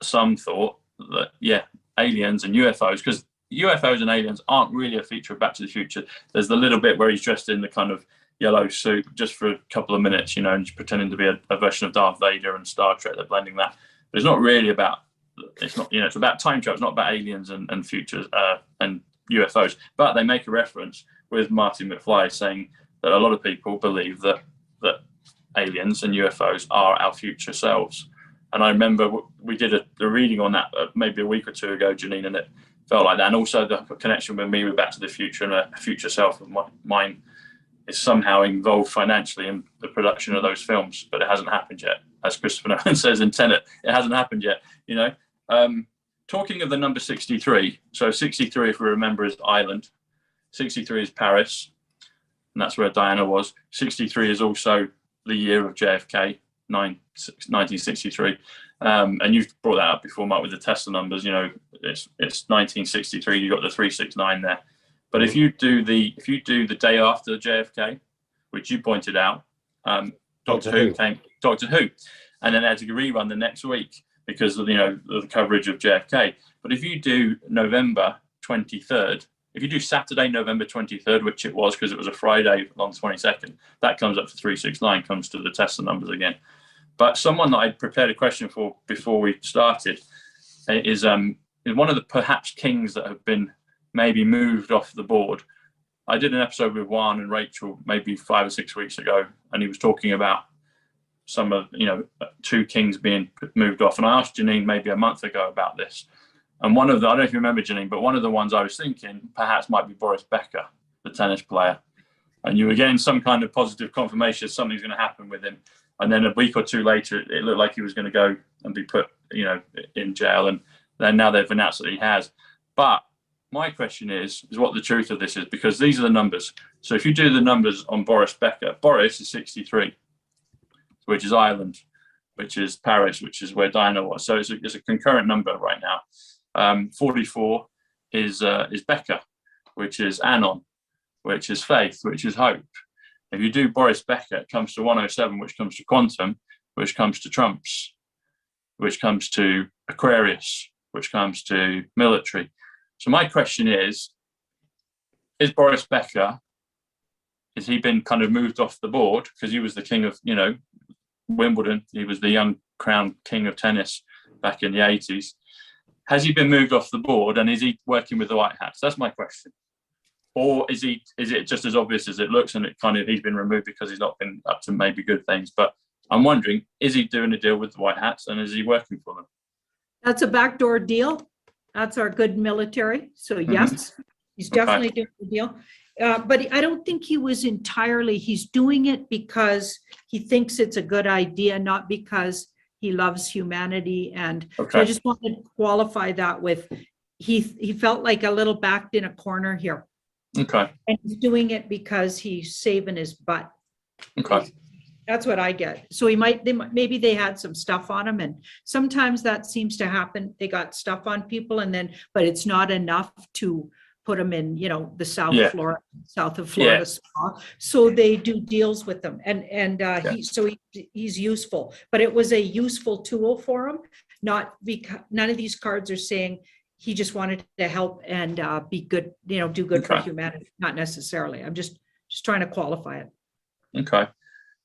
some thought that, aliens and UFOs, because UFOs and aliens aren't really a feature of Back to the Future. There's the little bit where he's dressed in the kind of yellow suit just for a couple of minutes, and just pretending to be a version of Darth Vader and Star Trek. They're blending that. But it's not really about, it's about time travel. It's not about aliens and futures and UFOs. But they make a reference with Marty McFly saying that a lot of people believe that aliens and UFOs are our future selves. And I remember we did a reading on that maybe a week or two ago, Janine, and it felt like that. And also the connection with me with Back to the Future, and a future self of mine is somehow involved financially in the production of those films, but it hasn't happened yet. As Christopher Nolan says in Tenet, it hasn't happened yet. Talking of the number 63, so 63, if we remember, is Ireland. 63 is Paris, and that's where Diana was. 63 is also the year of JFK, 1963. And you've brought that up before, Mark, with the Tesla numbers. It's 1963. You've got the 369 there. But if you do the day after JFK, which you pointed out, Doctor Who came, and then they had to rerun the next week because of the coverage of JFK. But if you do November 23rd, if you do Saturday, November 23rd, which it was because it was a Friday on the 22nd, that comes up to 369, comes to the Tesla numbers again. But someone that I prepared a question for before we started is one of the perhaps kings that have been maybe moved off the board. I did an episode with Juan and Rachel maybe 5 or 6 weeks ago, and he was talking about some of, two kings being moved off. And I asked Janine maybe a month ago about this. And one of the, I don't know if you remember, Janine, but one of the ones I was thinking perhaps might be Boris Becker, the tennis player. And you were getting some kind of positive confirmation something's going to happen with him. And then a week or two later, it looked like he was going to go and be put, in jail. And then now they've announced that he has. But my question is what the truth of this is, because these are the numbers. So if you do the numbers on Boris Becker, Boris is 63, which is Ireland, which is Paris, which is where Diana was. So it's a concurrent number right now. 44 is Becker, which is Anon, which is faith, which is hope. If you do Boris Becker, it comes to 107, which comes to quantum, which comes to trumps, which comes to Aquarius, which comes to military. So my question is Boris Becker, has he been kind of moved off the board? Because he was the king of, Wimbledon. He was the young crowned king of tennis back in the 80s. Has he been moved off the board, and is he working with the White Hats? That's my question. Or is it just as obvious as it looks, and he's been removed because he's not been up to maybe good things? But I'm wondering, is he doing a deal with the White Hats, and is he working for them? That's a backdoor deal. That's our good military. So yes, he's definitely doing the deal. But I don't think he was entirely, he's doing it because he thinks it's a good idea, not because he loves humanity. And so I just wanted to qualify that with, he felt like a little backed in a corner here. Okay. And he's doing it because he's saving his butt. Okay. That's what I get. So maybe they had some stuff on him, and sometimes that seems to happen. They got stuff on people, and then, but it's not enough to put them in, you know, the south of Florida spa. So they do deals with them, and he's useful. But it was a useful tool for him, not because none of these cards are saying he just wanted to help and be good, you know, do good for humanity. Not necessarily. I'm just trying to qualify it. Okay.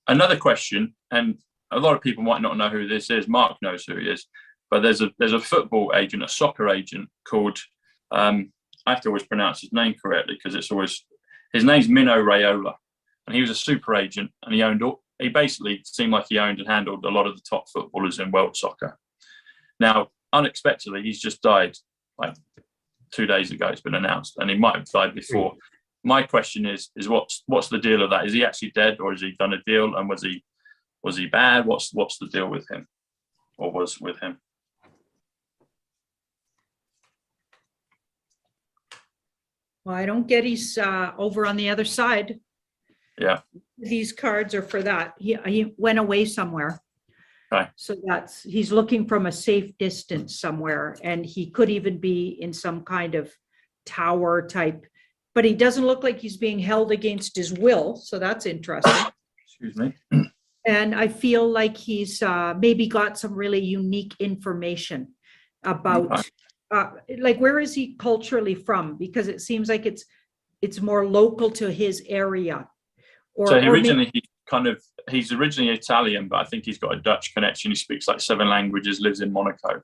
Another question, and a lot of people might not know who this is. Mark knows who he is, but there's a football agent, a soccer agent called, I have to always pronounce his name correctly because it's always, his name's Mino Raiola, and he was a super agent, and he basically seemed like he owned and handled a lot of the top footballers in world soccer. Now, unexpectedly, he's just died like 2 days ago. It's been announced, and he might have died before. My question is what's the deal of that? Is he actually dead, or has he done a deal? And was he bad? What's the deal with him, or was with him? Well, I don't get he's over on the other side. Yeah. These cards are for that. He went away somewhere. Okay. So he's looking from a safe distance somewhere, and he could even be in some kind of tower type. But he doesn't look like he's being held against his will. So that's interesting. Excuse me. And I feel like he's maybe got some really unique information about, like, where is he culturally from? Because it seems like it's more local to his area. So he's originally Italian, but I think he's got a Dutch connection. He speaks like 7 languages, lives in Monaco.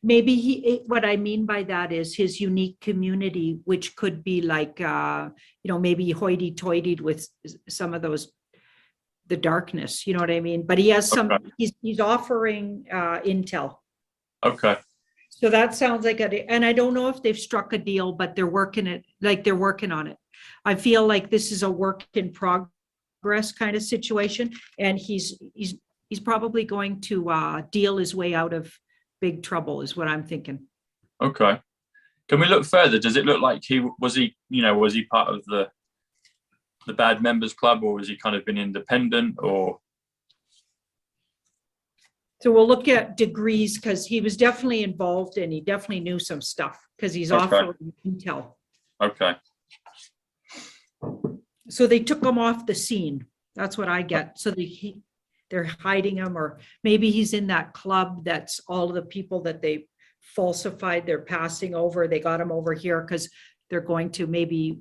Maybe what I mean by that is his unique community, which could be like, maybe hoity-toity'd with some of the darkness, you know what I mean? But he has he's offering intel. Okay. So that sounds like and I don't know if they've struck a deal, but they're working on it. I feel like this is a work in progress kind of situation, and he's probably going to deal his way out of big trouble, is what I'm thinking. Okay. Can we look further? Does it look like was he part of the bad members club, or has he kind of been independent, or? So we'll look at degrees, because he was definitely involved, and he definitely knew some stuff because he's offering intel. Okay. So they took him off the scene. That's what I get. So they're hiding him, or maybe he's in that club that's all of the people that they falsified, they're passing over. They got him over here because they're going to maybe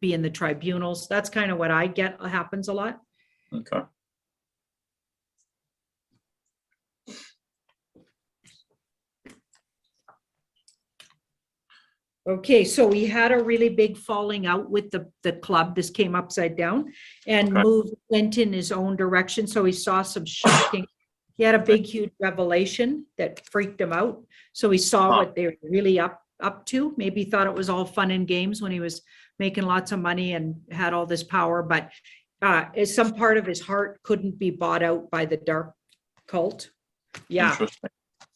be in the tribunals. That's kind of what I get happens a lot. Okay. Okay, so we had a really big falling out with the club. This came upside down and went in his own direction. So he saw some shocking. He had a big, huge revelation that freaked him out. So he saw what they were really up to. Maybe he thought it was all fun and games when he was making lots of money and had all this power. But some part of his heart couldn't be bought out by the dark cult. Yeah,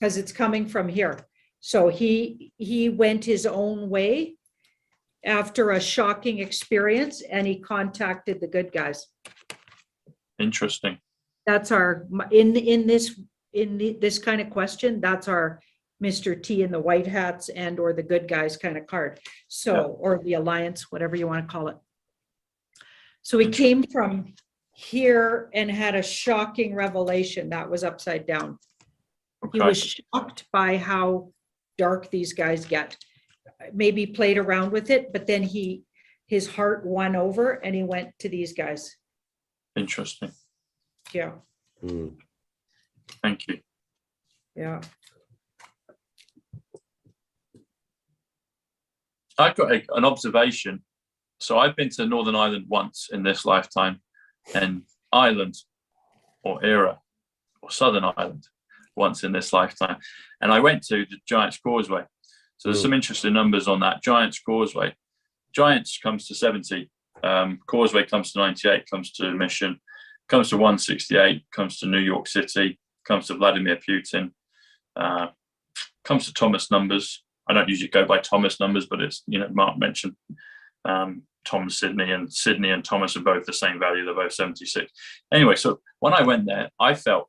because it's coming from here. So he went his own way after a shocking experience, and he contacted the good guys. Interesting. That's our in this kind of question. That's our Mr. T in the white hats and or the good guys kind of card. So or the alliance, whatever you want to call it. So he came from here and had a shocking revelation that was upside down. He was shocked by how dark these guys get. Maybe played around with it, but then his heart won over and he went to these guys. Interesting. Yeah. Thank you. Yeah. I've got an observation. So I've been to Northern Ireland once in this lifetime, and Ireland or era or Southern Ireland once in this lifetime. And I went to the Giant's Causeway. So there's some interesting numbers on that. Giant's Causeway. Giants comes to 70. Causeway comes to 98, comes to Mission, comes to 168, comes to New York City, comes to Vladimir Putin, comes to Thomas numbers. I don't usually go by Thomas numbers, but it's, you know, Mark mentioned Tom Sydney and Thomas are both the same value. They're both 76. Anyway, so when I went there, I felt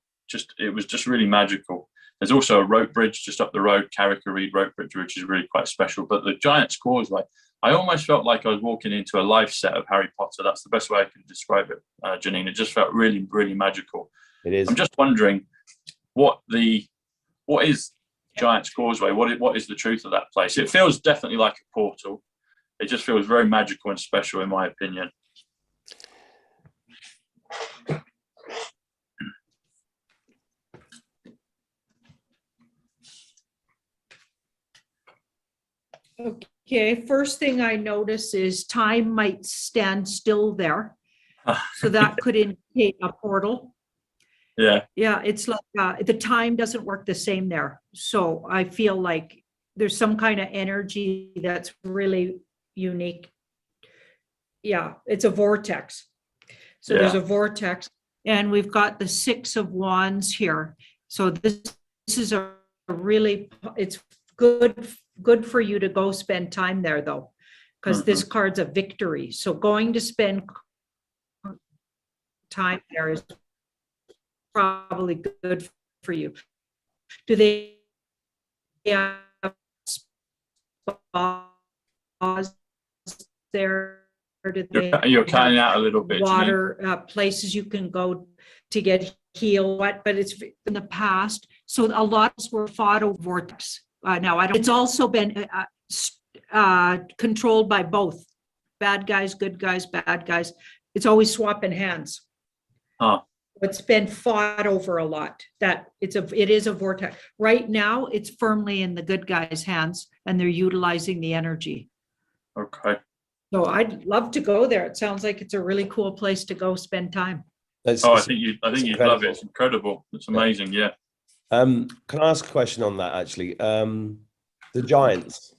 it was just really magical. There's also a rope bridge just up the road, Carrick-a-Reed rope bridge, which is really quite special. But the Giant's Causeway, I almost felt like I was walking into a live set of Harry Potter. That's the best way I can describe it, Janine. It just felt really, really magical. It is. I'm just wondering what is Giant's Causeway? What is the truth of that place? It feels definitely like a portal. It just feels very magical and special, in my opinion. Okay, first thing I notice is time might stand still there. So that could indicate a portal. Yeah. Yeah, it's like the time doesn't work the same there. So I feel like there's some kind of energy that's really unique. Yeah, it's a vortex. So there's a vortex, and we've got the 6 of Wands here. So this is a really, it's good for you to go spend time there though, because this card's a victory. So going to spend time there is probably good for you. Do they have spas there? Or do they You're cutting out a little bit. water places you can go to get healed? But it's in the past. So a lot were fought over vortex. Now I don't. It's also been controlled by both bad guys, good guys, bad guys. It's always swapping hands. It's been fought over a lot. That it is a vortex. Right now, it's firmly in the good guys' hands, and they're utilizing the energy. Okay. So I'd love to go there. It sounds like it's a really cool place to go spend time. I think you'd love it. It's incredible. It's amazing. Yeah. Can I ask a question on that actually? The Giants,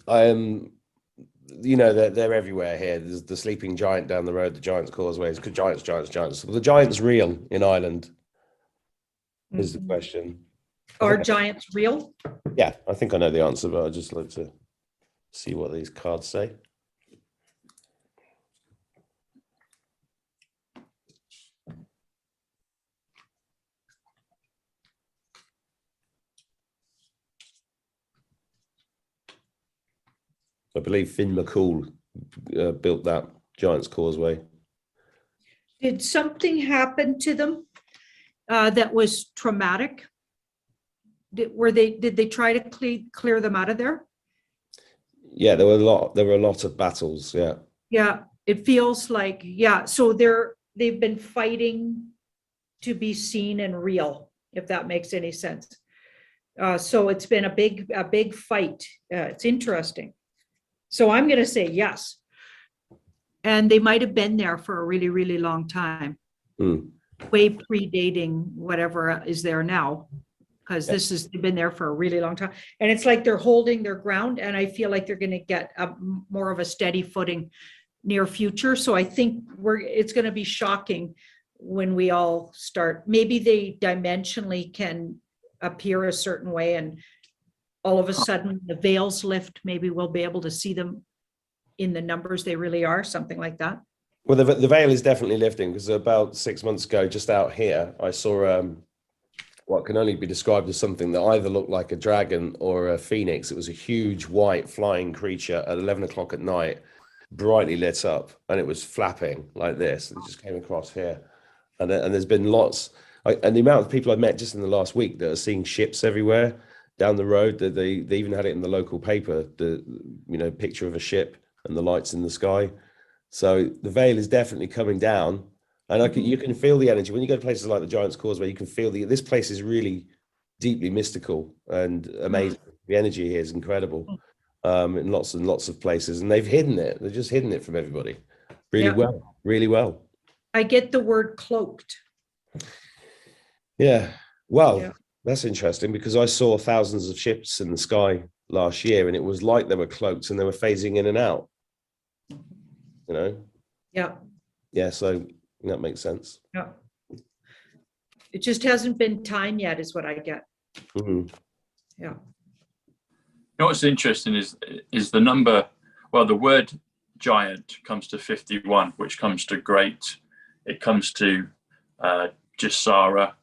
you know, they're everywhere here. There's the sleeping giant down the road, the Giants Causeway. It's good Giants. Well, the Giants real in Ireland is the question. Are giants real? Yeah, I think I know the answer, but I'd just like to see what these cards say. I believe Finn McCool built that Giants Causeway. Did something happen to them that was traumatic? Did they try to clear them out of there? Yeah, there were a lot of battles. Yeah. Yeah, it feels like, yeah. So they've been fighting to be seen and real, if that makes any sense. So it's been a big fight. It's interesting. So I'm going to say yes. And they might have been there for a really, really long time. Way predating whatever is there now. Because they've been there for a really long time. And it's like they're holding their ground. And I feel like they're going to get more of a steady footing near future. So I think it's going to be shocking when we all start. Maybe they dimensionally can appear a certain way, and all of a sudden the veils lift. Maybe we'll be able to see them in the numbers they really are, something like that. Well, the veil is definitely lifting, because about 6 months ago, just out here, I saw what can only be described as something that either looked like a dragon or a phoenix. It was a huge white flying creature at 11 o'clock at night, brightly lit up, and it was flapping like this. It just came across here. And there's been lots, and the amount of people I met just in the last week that are seeing ships everywhere down the road, that they even had it in the local paper, the picture of a ship and the lights in the sky. So the veil is definitely coming down, and you can feel the energy when you go to places like the Giants Causeway. You can feel this place is really deeply mystical and amazing. The energy here is incredible, in lots and lots of places, and they've hidden it. They've just hidden it from everybody really well. I get the word cloaked. Yeah, Well, Yeah. that's interesting because I saw thousands of ships in the sky last year, and it was like they were cloaked and they were phasing in and out. You know? Yeah. Yeah, so that makes sense. Yeah. It just hasn't been time yet, is what I get. Mhm. Yeah. You know what's interesting is the number. Well, the word giant comes to 51, which comes to great. It comes to Gisara.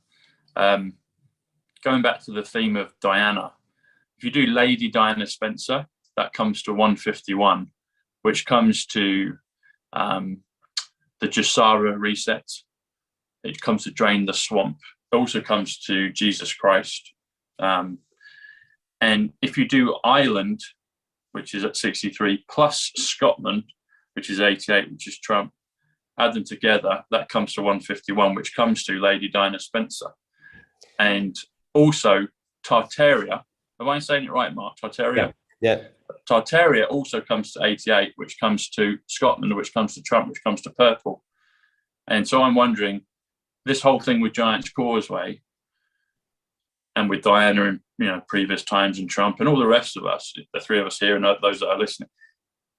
Going back to the theme of Diana, if you do Lady Diana Spencer, that comes to 151, which comes to the Gisara reset. It comes to drain the swamp. It also comes to Jesus Christ. And if you do Ireland, which is at 63, plus Scotland, which is 88, which is Trump, add them together, that comes to 151, which comes to Lady Diana Spencer. And also Tartaria. Am I saying it right, Mark? Tartaria? Yeah. Tartaria also comes to 88, which comes to Scotland, which comes to Trump, which comes to purple. And so I'm wondering, this whole thing with Giant's Causeway and with Diana in previous times and Trump and all the rest of us, the three of us here and those that are listening,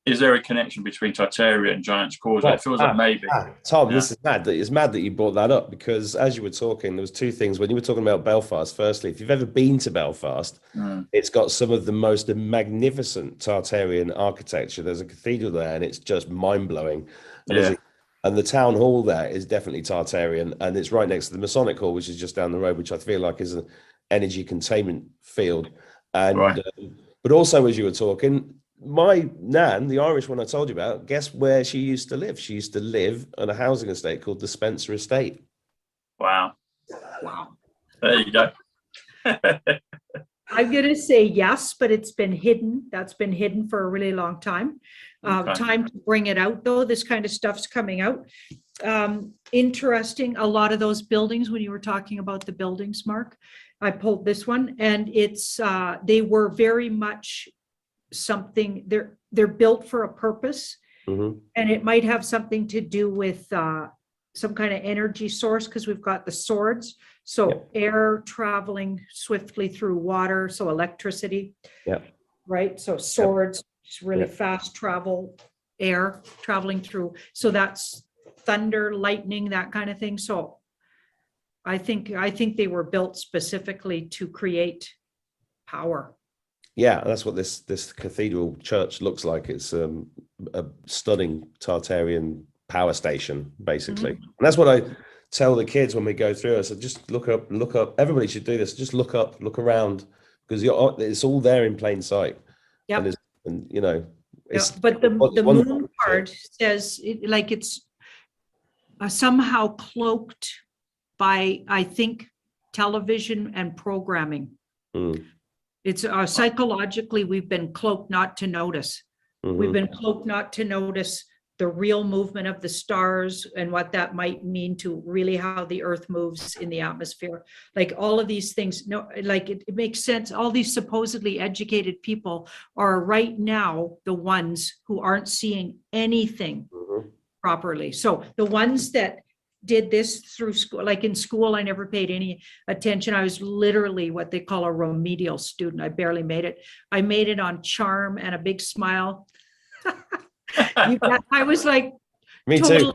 is there a connection between Tartaria and Giant's Causeway? Well, it feels like maybe. Tom, this is mad. It's mad that you brought that up because as you were talking, there was two things. When you were talking about Belfast, firstly, if you've ever been to Belfast, it's got some of the most magnificent Tartarian architecture. There's a cathedral there and it's just mind-blowing. And the town hall there is definitely Tartarian, and it's right next to the Masonic Hall, which is just down the road, which I feel like is an energy containment field. And but also, as you were talking, my nan, the Irish one I told you about, guess where she used to live? She used to live on a housing estate called the Spencer Estate. Wow. There you go. I'm going to say yes, but it's been hidden. That's been hidden for a really long time. Time to bring it out, though. This kind of stuff's coming out. Interesting. A lot of those buildings, when you were talking about the buildings, Mark, I pulled this one, and it's they were very much something. They're built for a purpose, and it might have something to do with some kind of energy source because we've got the swords. So air traveling swiftly through water, so electricity. Right. So swords, just really fast travel, air traveling through. So that's thunder, lightning, that kind of thing. So I think they were built specifically to create power. Yeah, that's what this cathedral church looks like. It's a stunning Tartarian power station, basically. And that's what I tell the kids when we go through. I said, just look up. Everybody should do this. Just look up, look around, because it's all there in plain sight. Yeah. And but the moon card says it's somehow cloaked by, I think, television and programming. It's psychologically, we've been cloaked not to notice. We've been cloaked not to notice the real movement of the stars and what that might mean to really how the earth moves in the atmosphere. Like all of these things, it makes sense. All these supposedly educated people are right now the ones who aren't seeing anything properly. So the ones that did this through school, like in school, I never paid any attention. I was literally what they call a remedial student. I barely made it. I made it on charm and a big smile. I was like, me totally,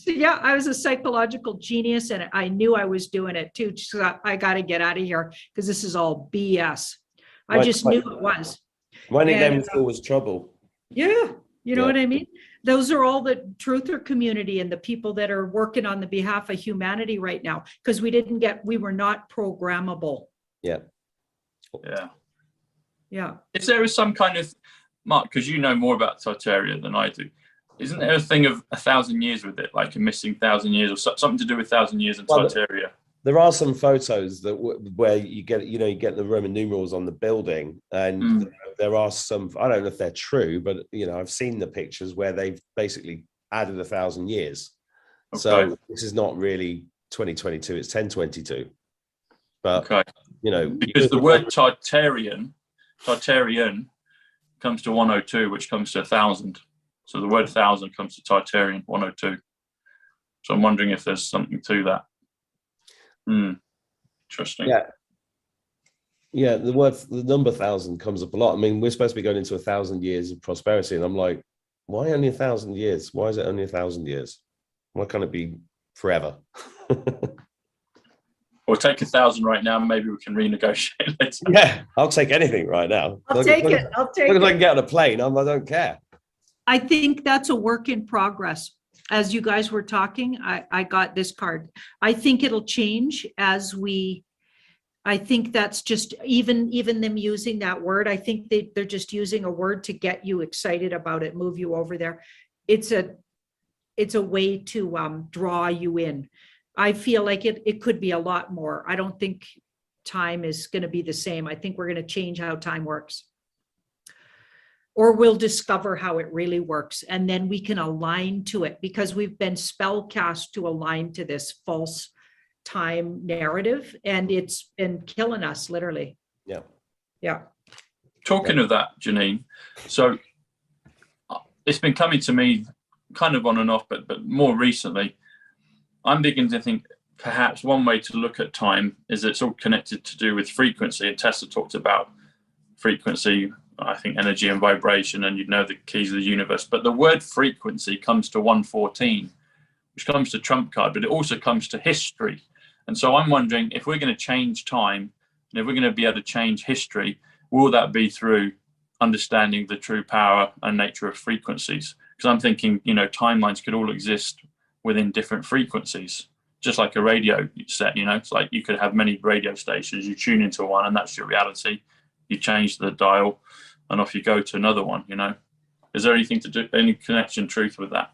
too. Yeah, I was a psychological genius, and I knew I was doing it too. So I got to get out of here because this is all BS. I just knew it was. My nickname in school was Trouble. Yeah, you know what I mean? Those are all the truther community and the people that are working on the behalf of humanity right now, because we were not programmable. Yeah. Is there some kind of, Mark, because you know more about Tartaria than I do, isn't there a thing of 1,000 years with it, like a missing 1,000 years or something to do with 1,000 years in Tartaria? There are some photos that where you get the Roman numerals on the building, and there are some, I don't know if they're true, but I've seen the pictures where they've basically added 1,000 years. So this is not really 2022, it's 1022. But because the word Tartarian comes to 102, which comes to 1,000. So the word 1,000 comes to Tartarian 102. So I'm wondering if there's something to that. Interesting. Yeah. Yeah, the number 1,000 comes up a lot. I mean, we're supposed to be going into 1,000 years of prosperity, and I'm like, why only 1,000 years? Why is it only 1,000 years? Why can't it be forever? We'll take 1,000 right now. Maybe we can renegotiate later. Yeah, I'll take anything right now. I'll take it. I'll take As long as I it. can get on a plane, I don't care. I think that's a work in progress. As you guys were talking, I got this card. I think it'll change as I think that's just even them using that word. I think they're just using a word to get you excited about it, move you over there. It's a way to draw you in. I feel like it could be a lot more. I don't think time is going to be the same. I think we're going to change how time works. Or we'll discover how it really works, and then we can align to it, because we've been spell cast to align to this false time narrative, and it's been killing us, literally. Yeah. Talking of that, Janine, so it's been coming to me kind of on and off, but more recently, I'm beginning to think perhaps one way to look at time is it's all connected to do with frequency. And Tesla talked about frequency, I think energy and vibration, and the keys of the universe. But the word frequency comes to 114, which comes to trump card, but it also comes to history. And so I'm wondering, if we're going to change time, and if we're going to be able to change history, will that be through understanding the true power and nature of frequencies? Because I'm thinking, timelines could all exist within different frequencies, just like a radio set. It's like you could have many radio stations, you tune into one and that's your reality. You change the dial and off you go to another one. Is there anything to do, any connection, truth with that?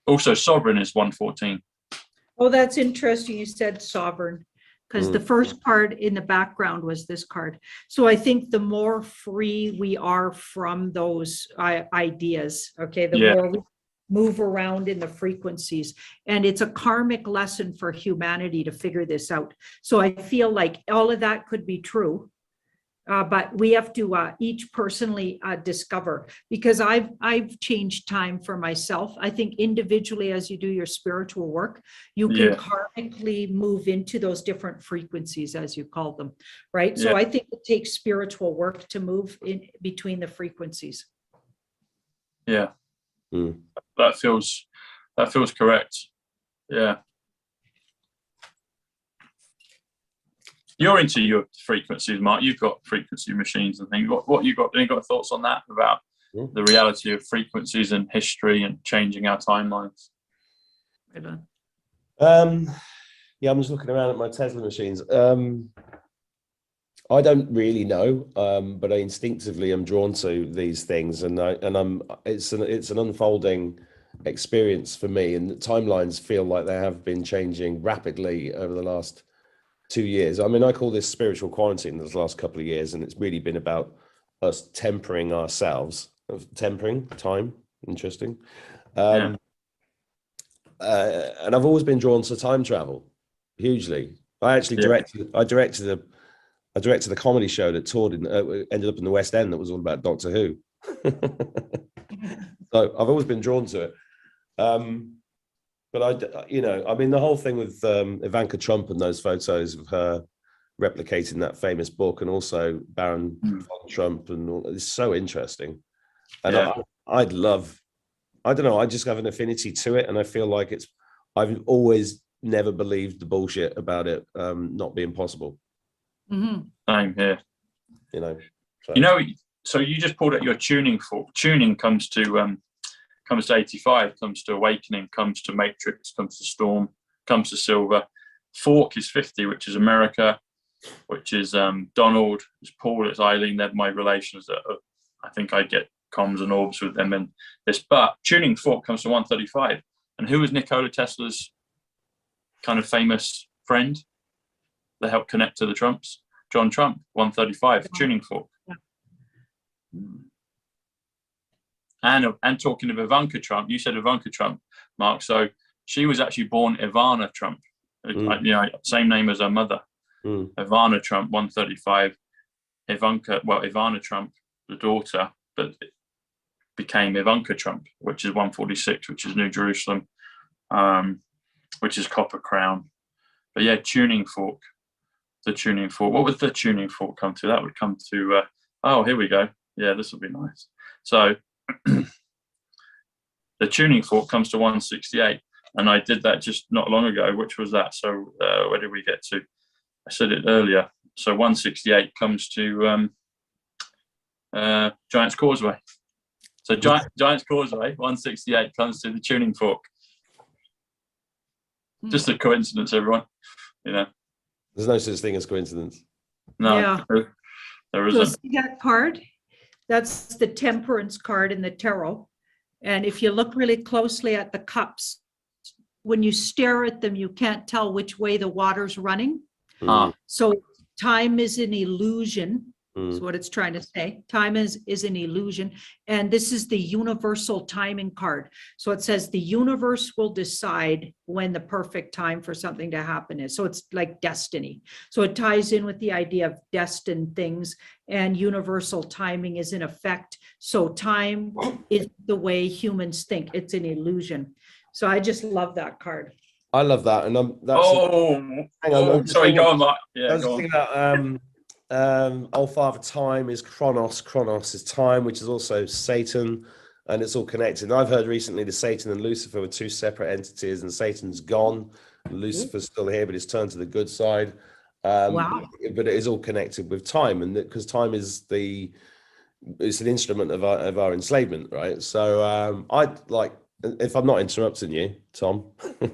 Also, sovereign is 114. Oh, that's interesting. You said sovereign, because the first card in the background was this card. So I think the more free we are from those ideas, okay, the more we move around in the frequencies. And it's a karmic lesson for humanity to figure this out. So I feel like all of that could be true. But we have to each personally discover, because I've changed time for myself. I think individually, as you do your spiritual work, you can karmically move into those different frequencies, as you call them, right? So I think it takes spiritual work to move in between the frequencies. Yeah, that feels correct. Yeah. You're into your frequencies, Mark. You've got frequency machines and things. What you got? Any got thoughts on that, about the reality of frequencies and history and changing our timelines? Yeah, I'm just looking around at my Tesla machines. I don't really know, but I instinctively am drawn to these things, it's an unfolding experience for me, and the timelines feel like they have been changing rapidly over the last 2 years. I mean, I call this spiritual quarantine this last couple of years, and it's really been about us tempering ourselves, tempering time. Interesting. And I've always been drawn to time travel hugely. I actually directed a comedy show that toured ended up in the West End that was all about Doctor Who. So I've always been drawn to it. But the whole thing with Ivanka Trump and those photos of her replicating that famous book, and also Baron von Trump, and all, it's so interesting. And I don't know, I just have an affinity to it, and I feel like I've always never believed the bullshit about it not being possible. Same here. So you just pulled out your tuning fork. Tuning comes to 85, comes to awakening, comes to matrix, comes to storm, comes to silver. Fork is 50, which is America, which is Donald, it's Paul, it's Eileen. They're my relations that I think I get comms and orbs with them in this. But tuning fork comes to 135. And who was Nikola Tesla's kind of famous friend that helped connect to the Trumps? John Trump, 135, tuning fork. And talking of Ivanka Trump, you said Ivanka Trump, Mark. So she was actually born Ivana Trump, same name as her mother. Ivana Trump, 135. Ivana Trump, the daughter, but became Ivanka Trump, which is 146, which is New Jerusalem, which is Copper Crown. But yeah, tuning fork. The tuning fork. What would the tuning fork come to? That would come to, oh, here we go. Yeah, this will be nice. So the tuning fork comes to 168. And I did that just not long ago, which was that. So where did we get to? I said it earlier. So 168 comes to Giant's Causeway. So Giant's Causeway, 168 comes to the tuning fork. Just a coincidence, everyone. You know. There's no such thing as coincidence. No, Yeah. there So isn't. see that card? That's the temperance card in the tarot. And if you look really closely at the cups, when you stare at them, you can't tell which way the water's running. So time is an illusion, is what it's trying to say. Time is an illusion. And this is the universal timing card. So it says the universe will decide when the perfect time for something to happen is. So it's like destiny. So it ties in with the idea of destined things, and universal timing is in effect. So time is the way humans think. It's an illusion. So I just love that card. I love that, and sorry, go on, Mark. Yeah, I was thinking about Old Father Time is Chronos. Chronos is time, which is also Satan, and it's all connected. And I've heard recently that Satan and Lucifer were two separate entities, and Satan's gone, Lucifer's still here, but it's turned to the good side. Wow. But it is all connected with time, and because time is it's an instrument of our enslavement, right? So I'd like. If I'm not interrupting you, Tom, which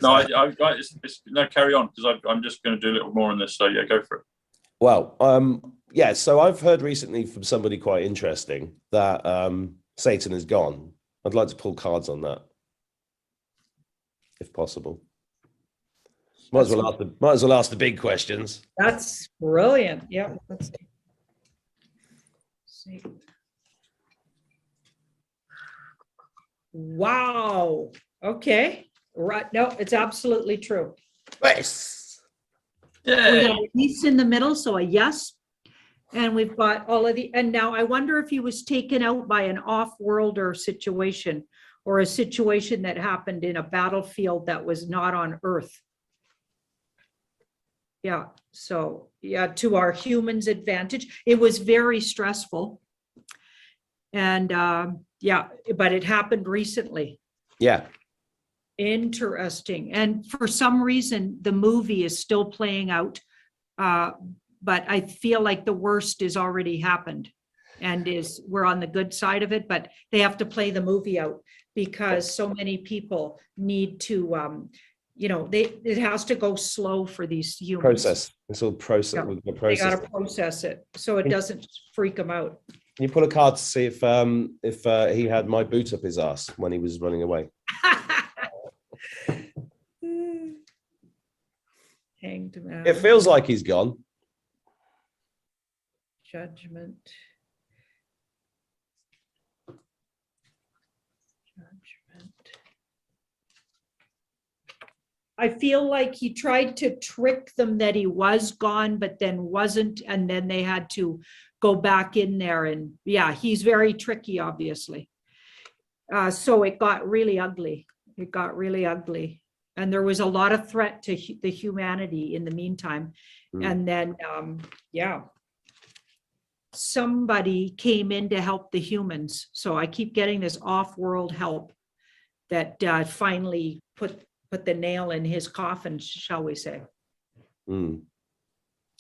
no, no, carry on, because I'm just going to do a little more on this. So yeah, go for it. Well, yeah. So I've heard recently from somebody quite interesting that Satan is gone. I'd like to pull cards on that, if possible. Might as well ask the big questions. That's brilliant. Yeah. Let's see. Wow. Okay. Right. No, it's absolutely true. Yes. Yeah. We got a piece in the middle, so a yes. And we've got all of and now I wonder if he was taken out by an off-worlder situation, or a situation that happened in a battlefield that was not on Earth. Yeah. So yeah, to our humans' advantage. It was very stressful. And yeah, but it happened recently. Yeah. Interesting. And for some reason, the movie is still playing out. But I feel like the worst is already happened, and we're on the good side of it, but they have to play the movie out because so many people need to, it has to go slow for these humans. Process. It's all process. Yeah. Process. They got to process it so it doesn't freak them out. Can you pull a card to see if he had my boot up his ass when he was running away? Hanged man. It feels like he's gone. Judgment. I feel like he tried to trick them that he was gone, but then wasn't, and then they had to go back in there. And yeah, he's very tricky, obviously. So it got really ugly. It got really ugly. And there was a lot of threat to the humanity in the meantime. And then, yeah, somebody came in to help the humans. So I keep getting this off-world help that finally put the nail in his coffin, shall we say.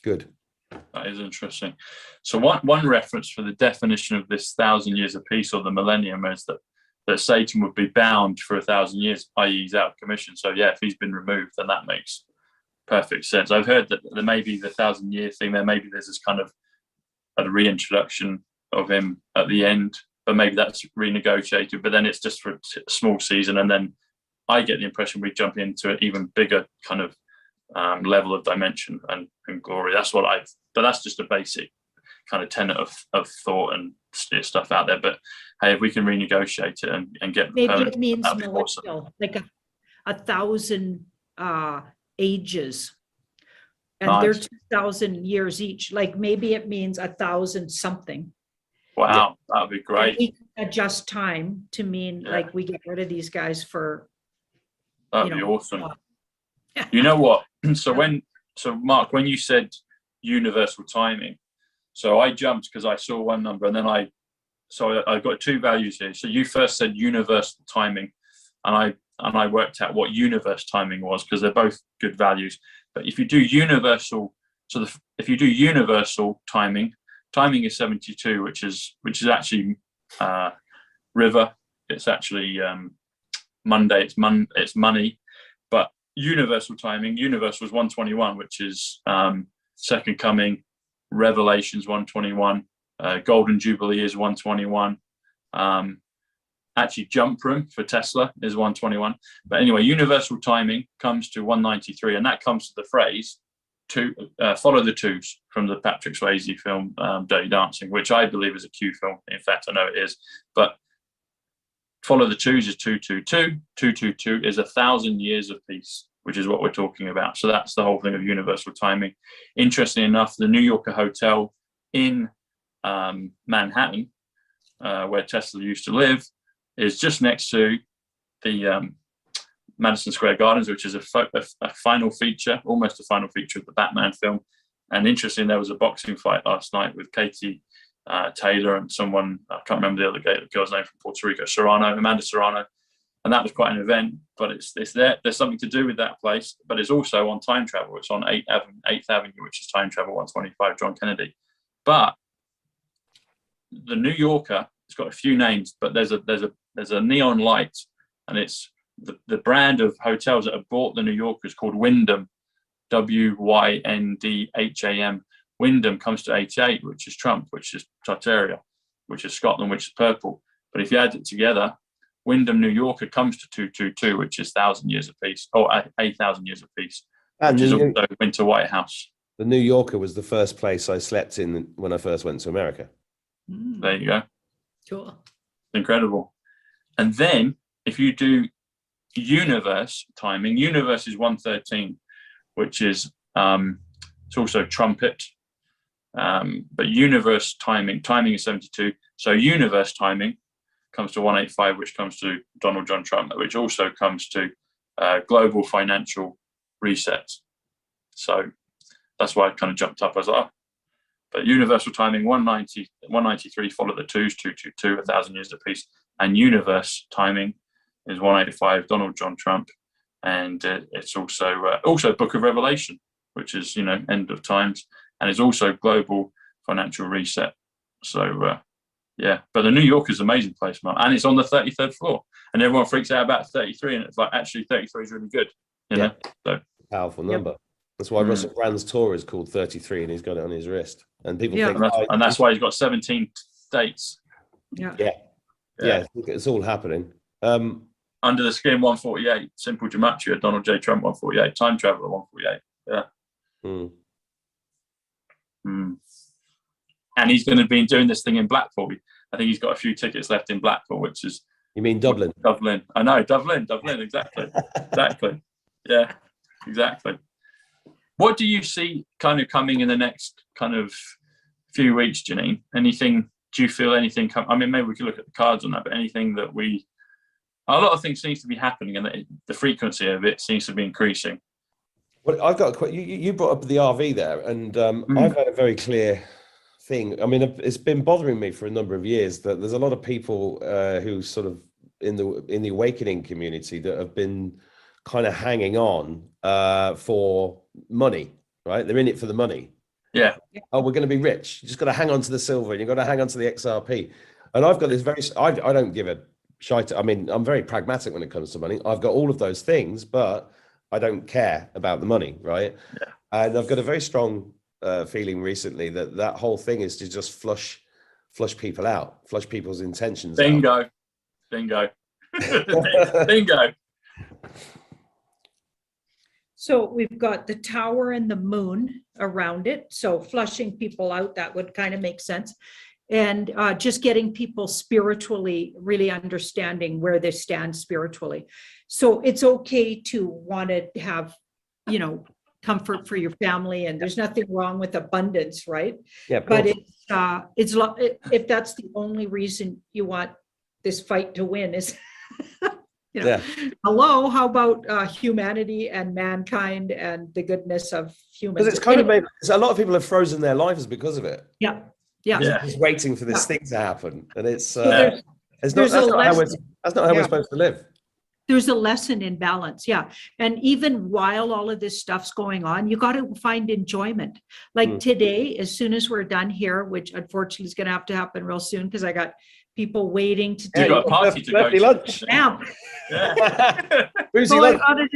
Good. That is interesting. So one reference for the definition of this 1,000 years of peace or the millennium is that Satan would be bound for 1,000 years, i.e. he's out of commission. So yeah, if he's been removed, then that makes perfect sense. I've heard that there may be the 1,000-year thing there. Maybe there's this kind of a reintroduction of him at the end, but maybe that's renegotiated, but then it's just for a small season. And then I get the impression we jump into an even bigger kind of level of dimension and glory. But that's just a basic kind of tenet of thought and stuff out there. But hey, if we can renegotiate it and get maybe it means millennial, awesome. Like 1,000 ages, and Nice. they're 2,000 years each. Like maybe it means 1,000 something. Wow, that would be great. And we can adjust time to mean like we get rid of these guys for. That'd be awesome. You know what? So Mark, when you said universal timing, so I jumped because I saw one number, and then I got two values here. So you first said universal timing, and I worked out what universe timing was, because they're both good values. But if you do universal, if you do universal timing is 72, which is actually river. It's actually Monday. It's money. But universal timing, universal is 121, which is second coming. Revelations 121. Golden Jubilee is 121. Actually, jump room for Tesla is 121. But anyway, universal timing comes to 193, and that comes to the phrase follow the twos from the Patrick Swayze film Dirty Dancing, which I believe is a Q film. In fact, I know it is. But follow the twos is 222. 222 is 1,000 years of peace, which is what we're talking about. So that's the whole thing of universal timing. Interestingly enough, the New Yorker Hotel in Manhattan, where Tesla used to live, is just next to the Madison Square Gardens, which is a final feature, almost a final feature of the Batman film. And interesting, there was a boxing fight last night with Katie Taylor and someone, I can't remember the other girl's name from Puerto Rico, Amanda Serrano. And that was quite an event, but it's there. There's something to do with that place, but it's also on time travel. It's on 8th Avenue, which is time travel 125, John Kennedy. But the New Yorker, it's got a few names, but there's a neon light, and it's the brand of hotels that have bought the New Yorker is called Wyndham, Wyndham. Wyndham comes to 88, which is Trump, which is Tartaria, which is Scotland, which is purple. But if you add it together, Wyndham New Yorker comes to 222, which is 1,000 years of peace, or 8,000 years of peace, which is also Winter White House. The New Yorker was the first place I slept in when I first went to America. There you go. Cool. Incredible. And then if you do universe timing, universe is 113, which is it's also trumpet. But universe timing is 72. So universe timing comes to 185, which comes to Donald John Trump, which also comes to global financial reset. So that's why I kind of jumped up as well. But universal timing, 193, follow the twos, 222, 1,000 years of peace. And universe timing is 185, Donald John Trump. And it's also Book of Revelation, which is, end of times. And it's also global financial reset. So, yeah. But the New York is an amazing place, Mark. And it's on the 33rd floor. And everyone freaks out about 33. And it's like, actually, 33 is really good. You know? So, powerful number. Yep. That's why Russell Brand's tour is called 33, and he's got it on his wrist. And people think, and that's why he's got 17 states. Yeah, it's all happening. Under the Skin 148, Simple Gematria, Donald J. Trump 148, Time Traveler 148. Yeah. And he's going to be doing this thing in Blackpool. I think he's got a few tickets left in Blackpool, which is. You mean Dublin? Dublin. I know, Dublin, exactly. Exactly. Yeah, exactly. What do you see kind of coming in the next kind of few weeks, Janine? Anything, do you feel anything I mean, maybe we could look at the cards on that, but anything that a lot of things seems to be happening, and the frequency of it seems to be increasing. Well, I've got you brought up the RV there, and I've had a very clear thing. I mean, it's been bothering me for a number of years that there's a lot of people who sort of in the awakening community that have been kind of hanging on for money, right? They're in it for the money. Yeah. Oh, we're going to be rich. You just got to hang on to the silver, and you've got to hang on to the XRP. And I've got this I don't give a shite. I mean, I'm very pragmatic when it comes to money. I've got all of those things, but I don't care about the money, right? Yeah. And I've got a very strong feeling recently that whole thing is to just flush people out, flush people's intentions out. Bingo. Bingo. So we've got the tower and the moon around it. So flushing people out, that would kind of make sense. And just getting people spiritually, really understanding where they stand spiritually. So it's okay to want to have, comfort for your family, and there's nothing wrong with abundance, right? Yeah. But if that's the only reason you want this fight to win is You know, Yeah. hello, how about humanity and mankind and the goodness of humans? Because it's kind of made, a lot of people have frozen their lives because of it. Yeah. Yeah. Because they're just waiting for this thing to happen. And it's, So there's that's not how we're supposed to live. There's a lesson in balance. Yeah. And even while all of this stuff's going on, you got to find enjoyment. Like today, as soon as we're done here, which unfortunately is going to have to happen real soon because I got people waiting to You got a party to go to. Lunch. Yeah. Boozy Going lunch. on an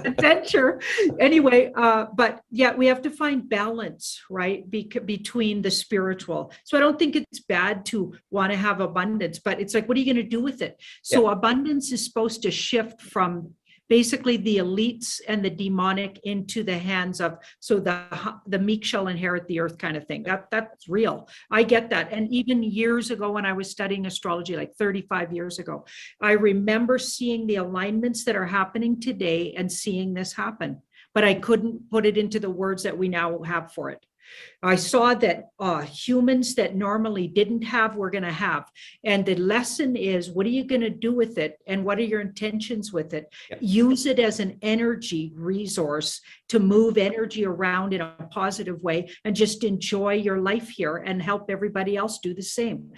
adventure. Anyway, but yeah, we have to find balance, right? Between the spiritual. So I don't think it's bad to want to have abundance, but it's like, what are you going to do with it? So abundance is supposed to shift from basically the elites and the demonic into the hands of, so the meek shall inherit the earth kind of thing. That's real. I get that. And even years ago when I was studying astrology, like 35 years ago, I remember seeing the alignments that are happening today and seeing this happen, but I couldn't put it into the words that we now have for it. I saw that humans that normally didn't have, we're going to have. And the lesson is, what are you going to do with it? And what are your intentions with it? Use it as an energy resource to move energy around in a positive way and just enjoy your life here and help everybody else do the same.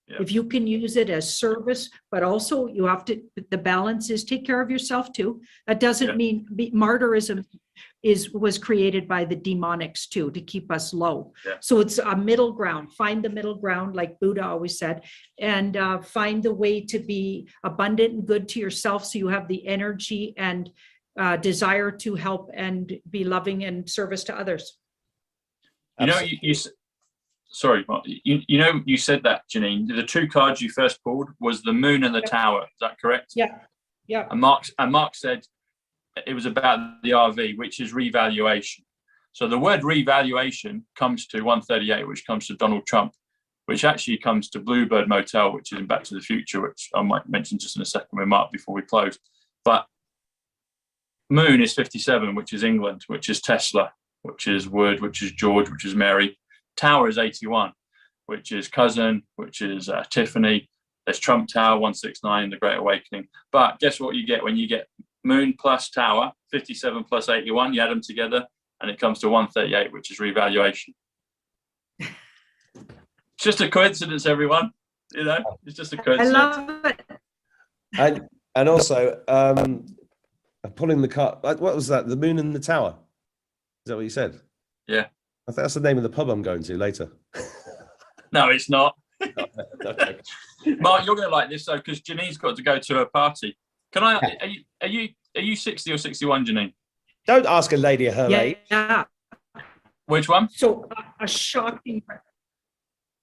If you can use it as service, but also you have to, the balance is take care of yourself too. That doesn't mean martyrism was created by the demonics too, to keep us low. So it's a middle ground. Find the middle ground, like Buddha always said, and find the way to be abundant and good to yourself, so you have the energy and desire to help and be loving and service to others. You know, sorry, Mark, you know, you said that, Janine, the two cards you first pulled was the moon and the tower. Is that correct? Yeah. Yeah. And Mark said it was about the RV, which is revaluation. So the word revaluation comes to 138, which comes to Donald Trump, which actually comes to Bluebird Motel, which is in Back to the Future, which I might mention just in a second with Mark before we close. But moon is 57, which is England, which is Tesla, which is Wood, which is George, which is Mary. Tower is 81, which is Cousin, which is Tiffany. There's Trump Tower, 169, the Great Awakening. But guess what you get when you get moon plus tower, 57 plus 81, you add them together and it comes to 138, which is revaluation. It's just a coincidence, everyone. You know, it's just a coincidence. I love it. And also, pulling the card, what was that? The moon and the tower? Is that what you said? Yeah. I think that's the name of the pub I'm going to later. No, it's not. Okay. Mark, you're going to like this though, because Janine's got to go to a party. Can I? Are you 60 or 61, Janine? Don't ask a lady her age. Yeah. Which one? So a shocking.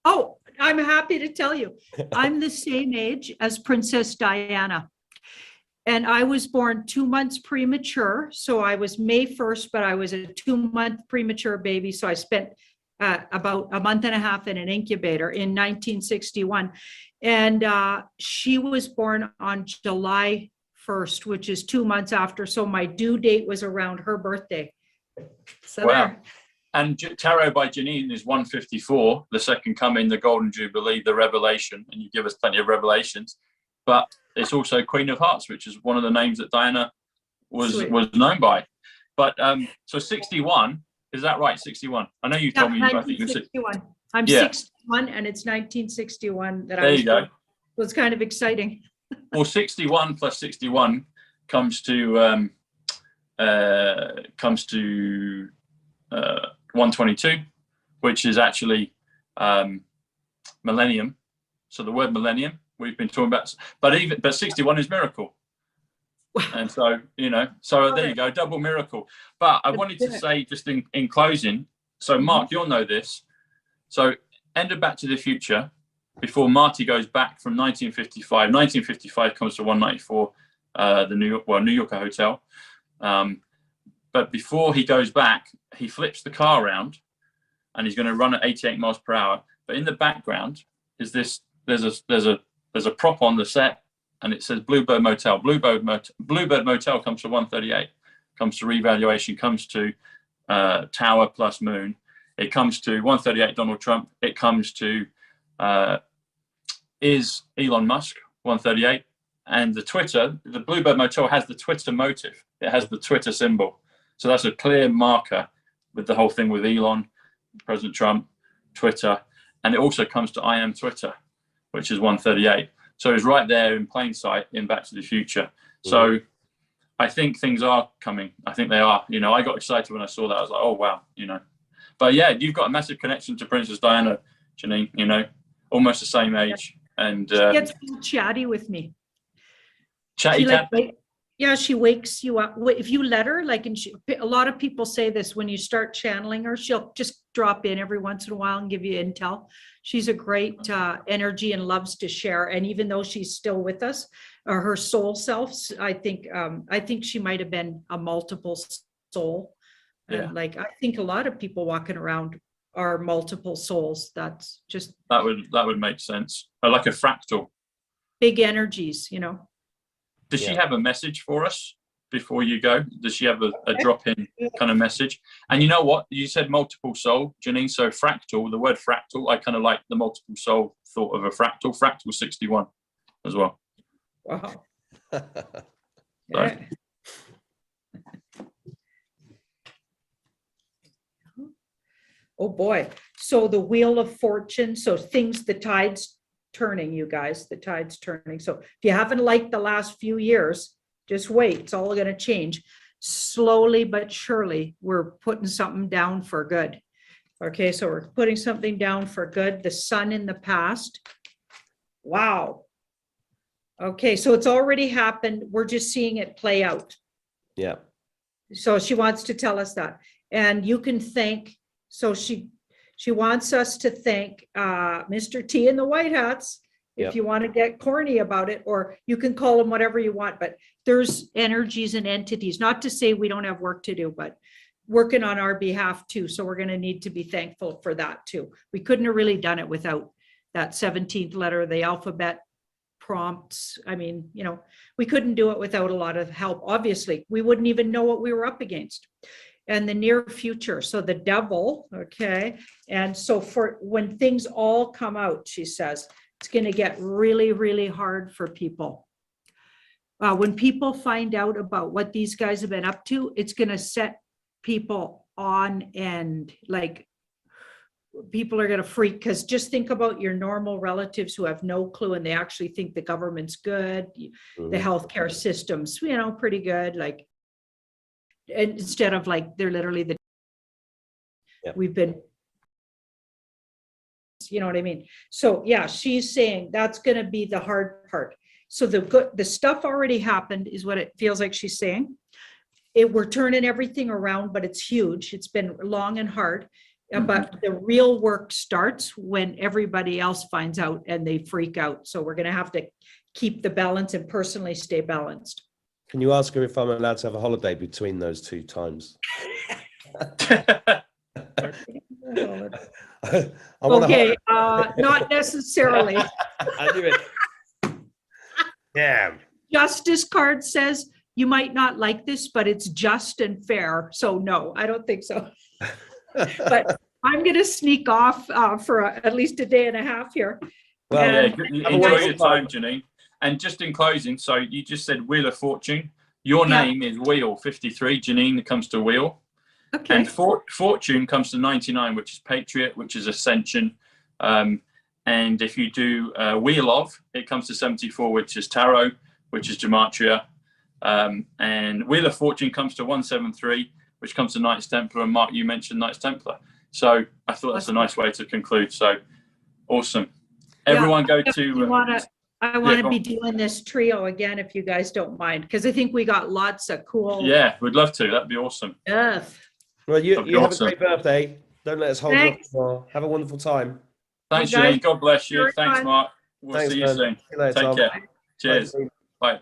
Oh, I'm happy to tell you, I'm the same age as Princess Diana. And I was born 2 months premature. So I was May 1st, but I was a 2-month premature baby. So I spent about a month and a half in an incubator in 1961. And she was born on July 1st, which is 2 months after. So my due date was around her birthday. So wow. there. And Tarot by Janine is 154, the second coming, the Golden Jubilee, the Revelation. And you give us plenty of revelations. But it's also Queen of Hearts, which is one of the names that Diana was known by. But so 61, is that right? 61. I know you told me. I think you said 61. I'm 61, and it's 1961 that I was born. So it's kind of exciting. Well, 61 plus 61 comes to 122, which is actually millennium. So the word millennium we've been talking about, but 61 is miracle. And so, you know, so there you go, double miracle. But I wanted to say just in closing, so Mark, you'll know this. So end of Back to the Future, before Marty goes back from 1955. 1955 comes to 194, the New Yorker Hotel. But before he goes back, he flips the car around and he's going to run at 88 miles per hour. But in the background is this, there's a prop on the set and it says Bluebird Motel. Bluebird Motel comes to 138, comes to revaluation, comes to tower plus moon. It comes to 138 Donald Trump. It comes to is Elon Musk, 138. And the Twitter, the Bluebird Motel has the Twitter motif. It has the Twitter symbol. So that's a clear marker with the whole thing with Elon, President Trump, Twitter. And it also comes to I am Twitter, which is 138. So it's right there in plain sight in Back to the Future. So I think things are coming. I think they are. You know, I got excited when I saw that. I was like, oh, wow, you know. But yeah, you've got a massive connection to Princess Diana, Janine, you know, almost the same age. And she gets chatty with me. Chatty cat? Yeah, she wakes you up. If you let her, like, and a lot of people say this, when you start channeling her, she'll just drop in every once in a while and give you intel. She's a great energy and loves to share. And even though she's still with us, or her soul selves, I think she might have been a multiple soul. Yeah. And like, I think a lot of people walking around are multiple souls. That's just that would make sense. Like a fractal. Big energies, you know. Does she have a message for us before you go? Does she have a drop-in kind of message? And you know what? You said multiple soul, Janine. So fractal, the word fractal, I kind of like the multiple soul thought of a fractal. Fractal 61 as well. Wow. So. Oh boy. So the Wheel of Fortune. So things, the tide's turning, you guys, the tide's turning. So if you haven't liked the last few years, just wait. It's all going to change. Slowly but surely, we're putting something down for good. Okay, so we're putting something down for good. The sun in the past. Wow. Okay, so it's already happened. We're just seeing it play out. Yeah. So she wants to tell us that. And you can thank, so she wants us to thank Mr. T and the White Hats, if you want to get corny about it, or you can call them whatever you want, but there's energies and entities, not to say we don't have work to do, but working on our behalf too. So we're going to need to be thankful for that too. We couldn't have really done it without that 17th letter of the alphabet prompts. I mean, you know, we couldn't do it without a lot of help. Obviously, we wouldn't even know what we were up against. And the near future. So the devil, okay. And so for when things all come out, she says, it's going to get really, really hard for people. When people find out about what these guys have been up to, it's going to set people on end. Like, people are going to freak, because just think about your normal relatives who have no clue and they actually think the government's good, the healthcare system's, you know, pretty good. Like, and instead of like, they're literally we've been, you know what I mean? So yeah, she's saying that's going to be the hard part. So the stuff already happened is what it feels like she's saying. We're turning everything around, but it's huge. It's been long and hard, but the real work starts when everybody else finds out and they freak out. So we're going to have to keep the balance and personally stay balanced. Can you ask her if I'm allowed to have a holiday between those two times? Okay, not necessarily. I knew it. Yeah. Justice card says you might not like this, but it's just and fair. So no, I don't think so. But I'm going to sneak off for at least a day and a half here. Well, enjoy your time, Janine. And just in closing, so you just said Wheel of Fortune. Your name is Wheel 53. Janine comes to Wheel. Okay. And Fortune comes to 99, which is Patriot, which is Ascension. And if you do Wheel of, it comes to 74, which is Tarot, which is Gematria. And Wheel of Fortune comes to 173, which comes to Knights Templar. And Mark, you mentioned Knights Templar. So I thought that's a nice way to conclude. So awesome. Everyone go to... I want to be doing this trio again, if you guys don't mind, because I think we got lots of cool. Yeah, we'd love to. That'd be awesome. Yes. Well, you have awesome. a great birthday. Don't let us hold you up anymore. Have a wonderful time. Thanks, Janine. God bless you. Thanks, Mark. We'll see you soon. See you later, Take Tom. care. Cheers. Bye.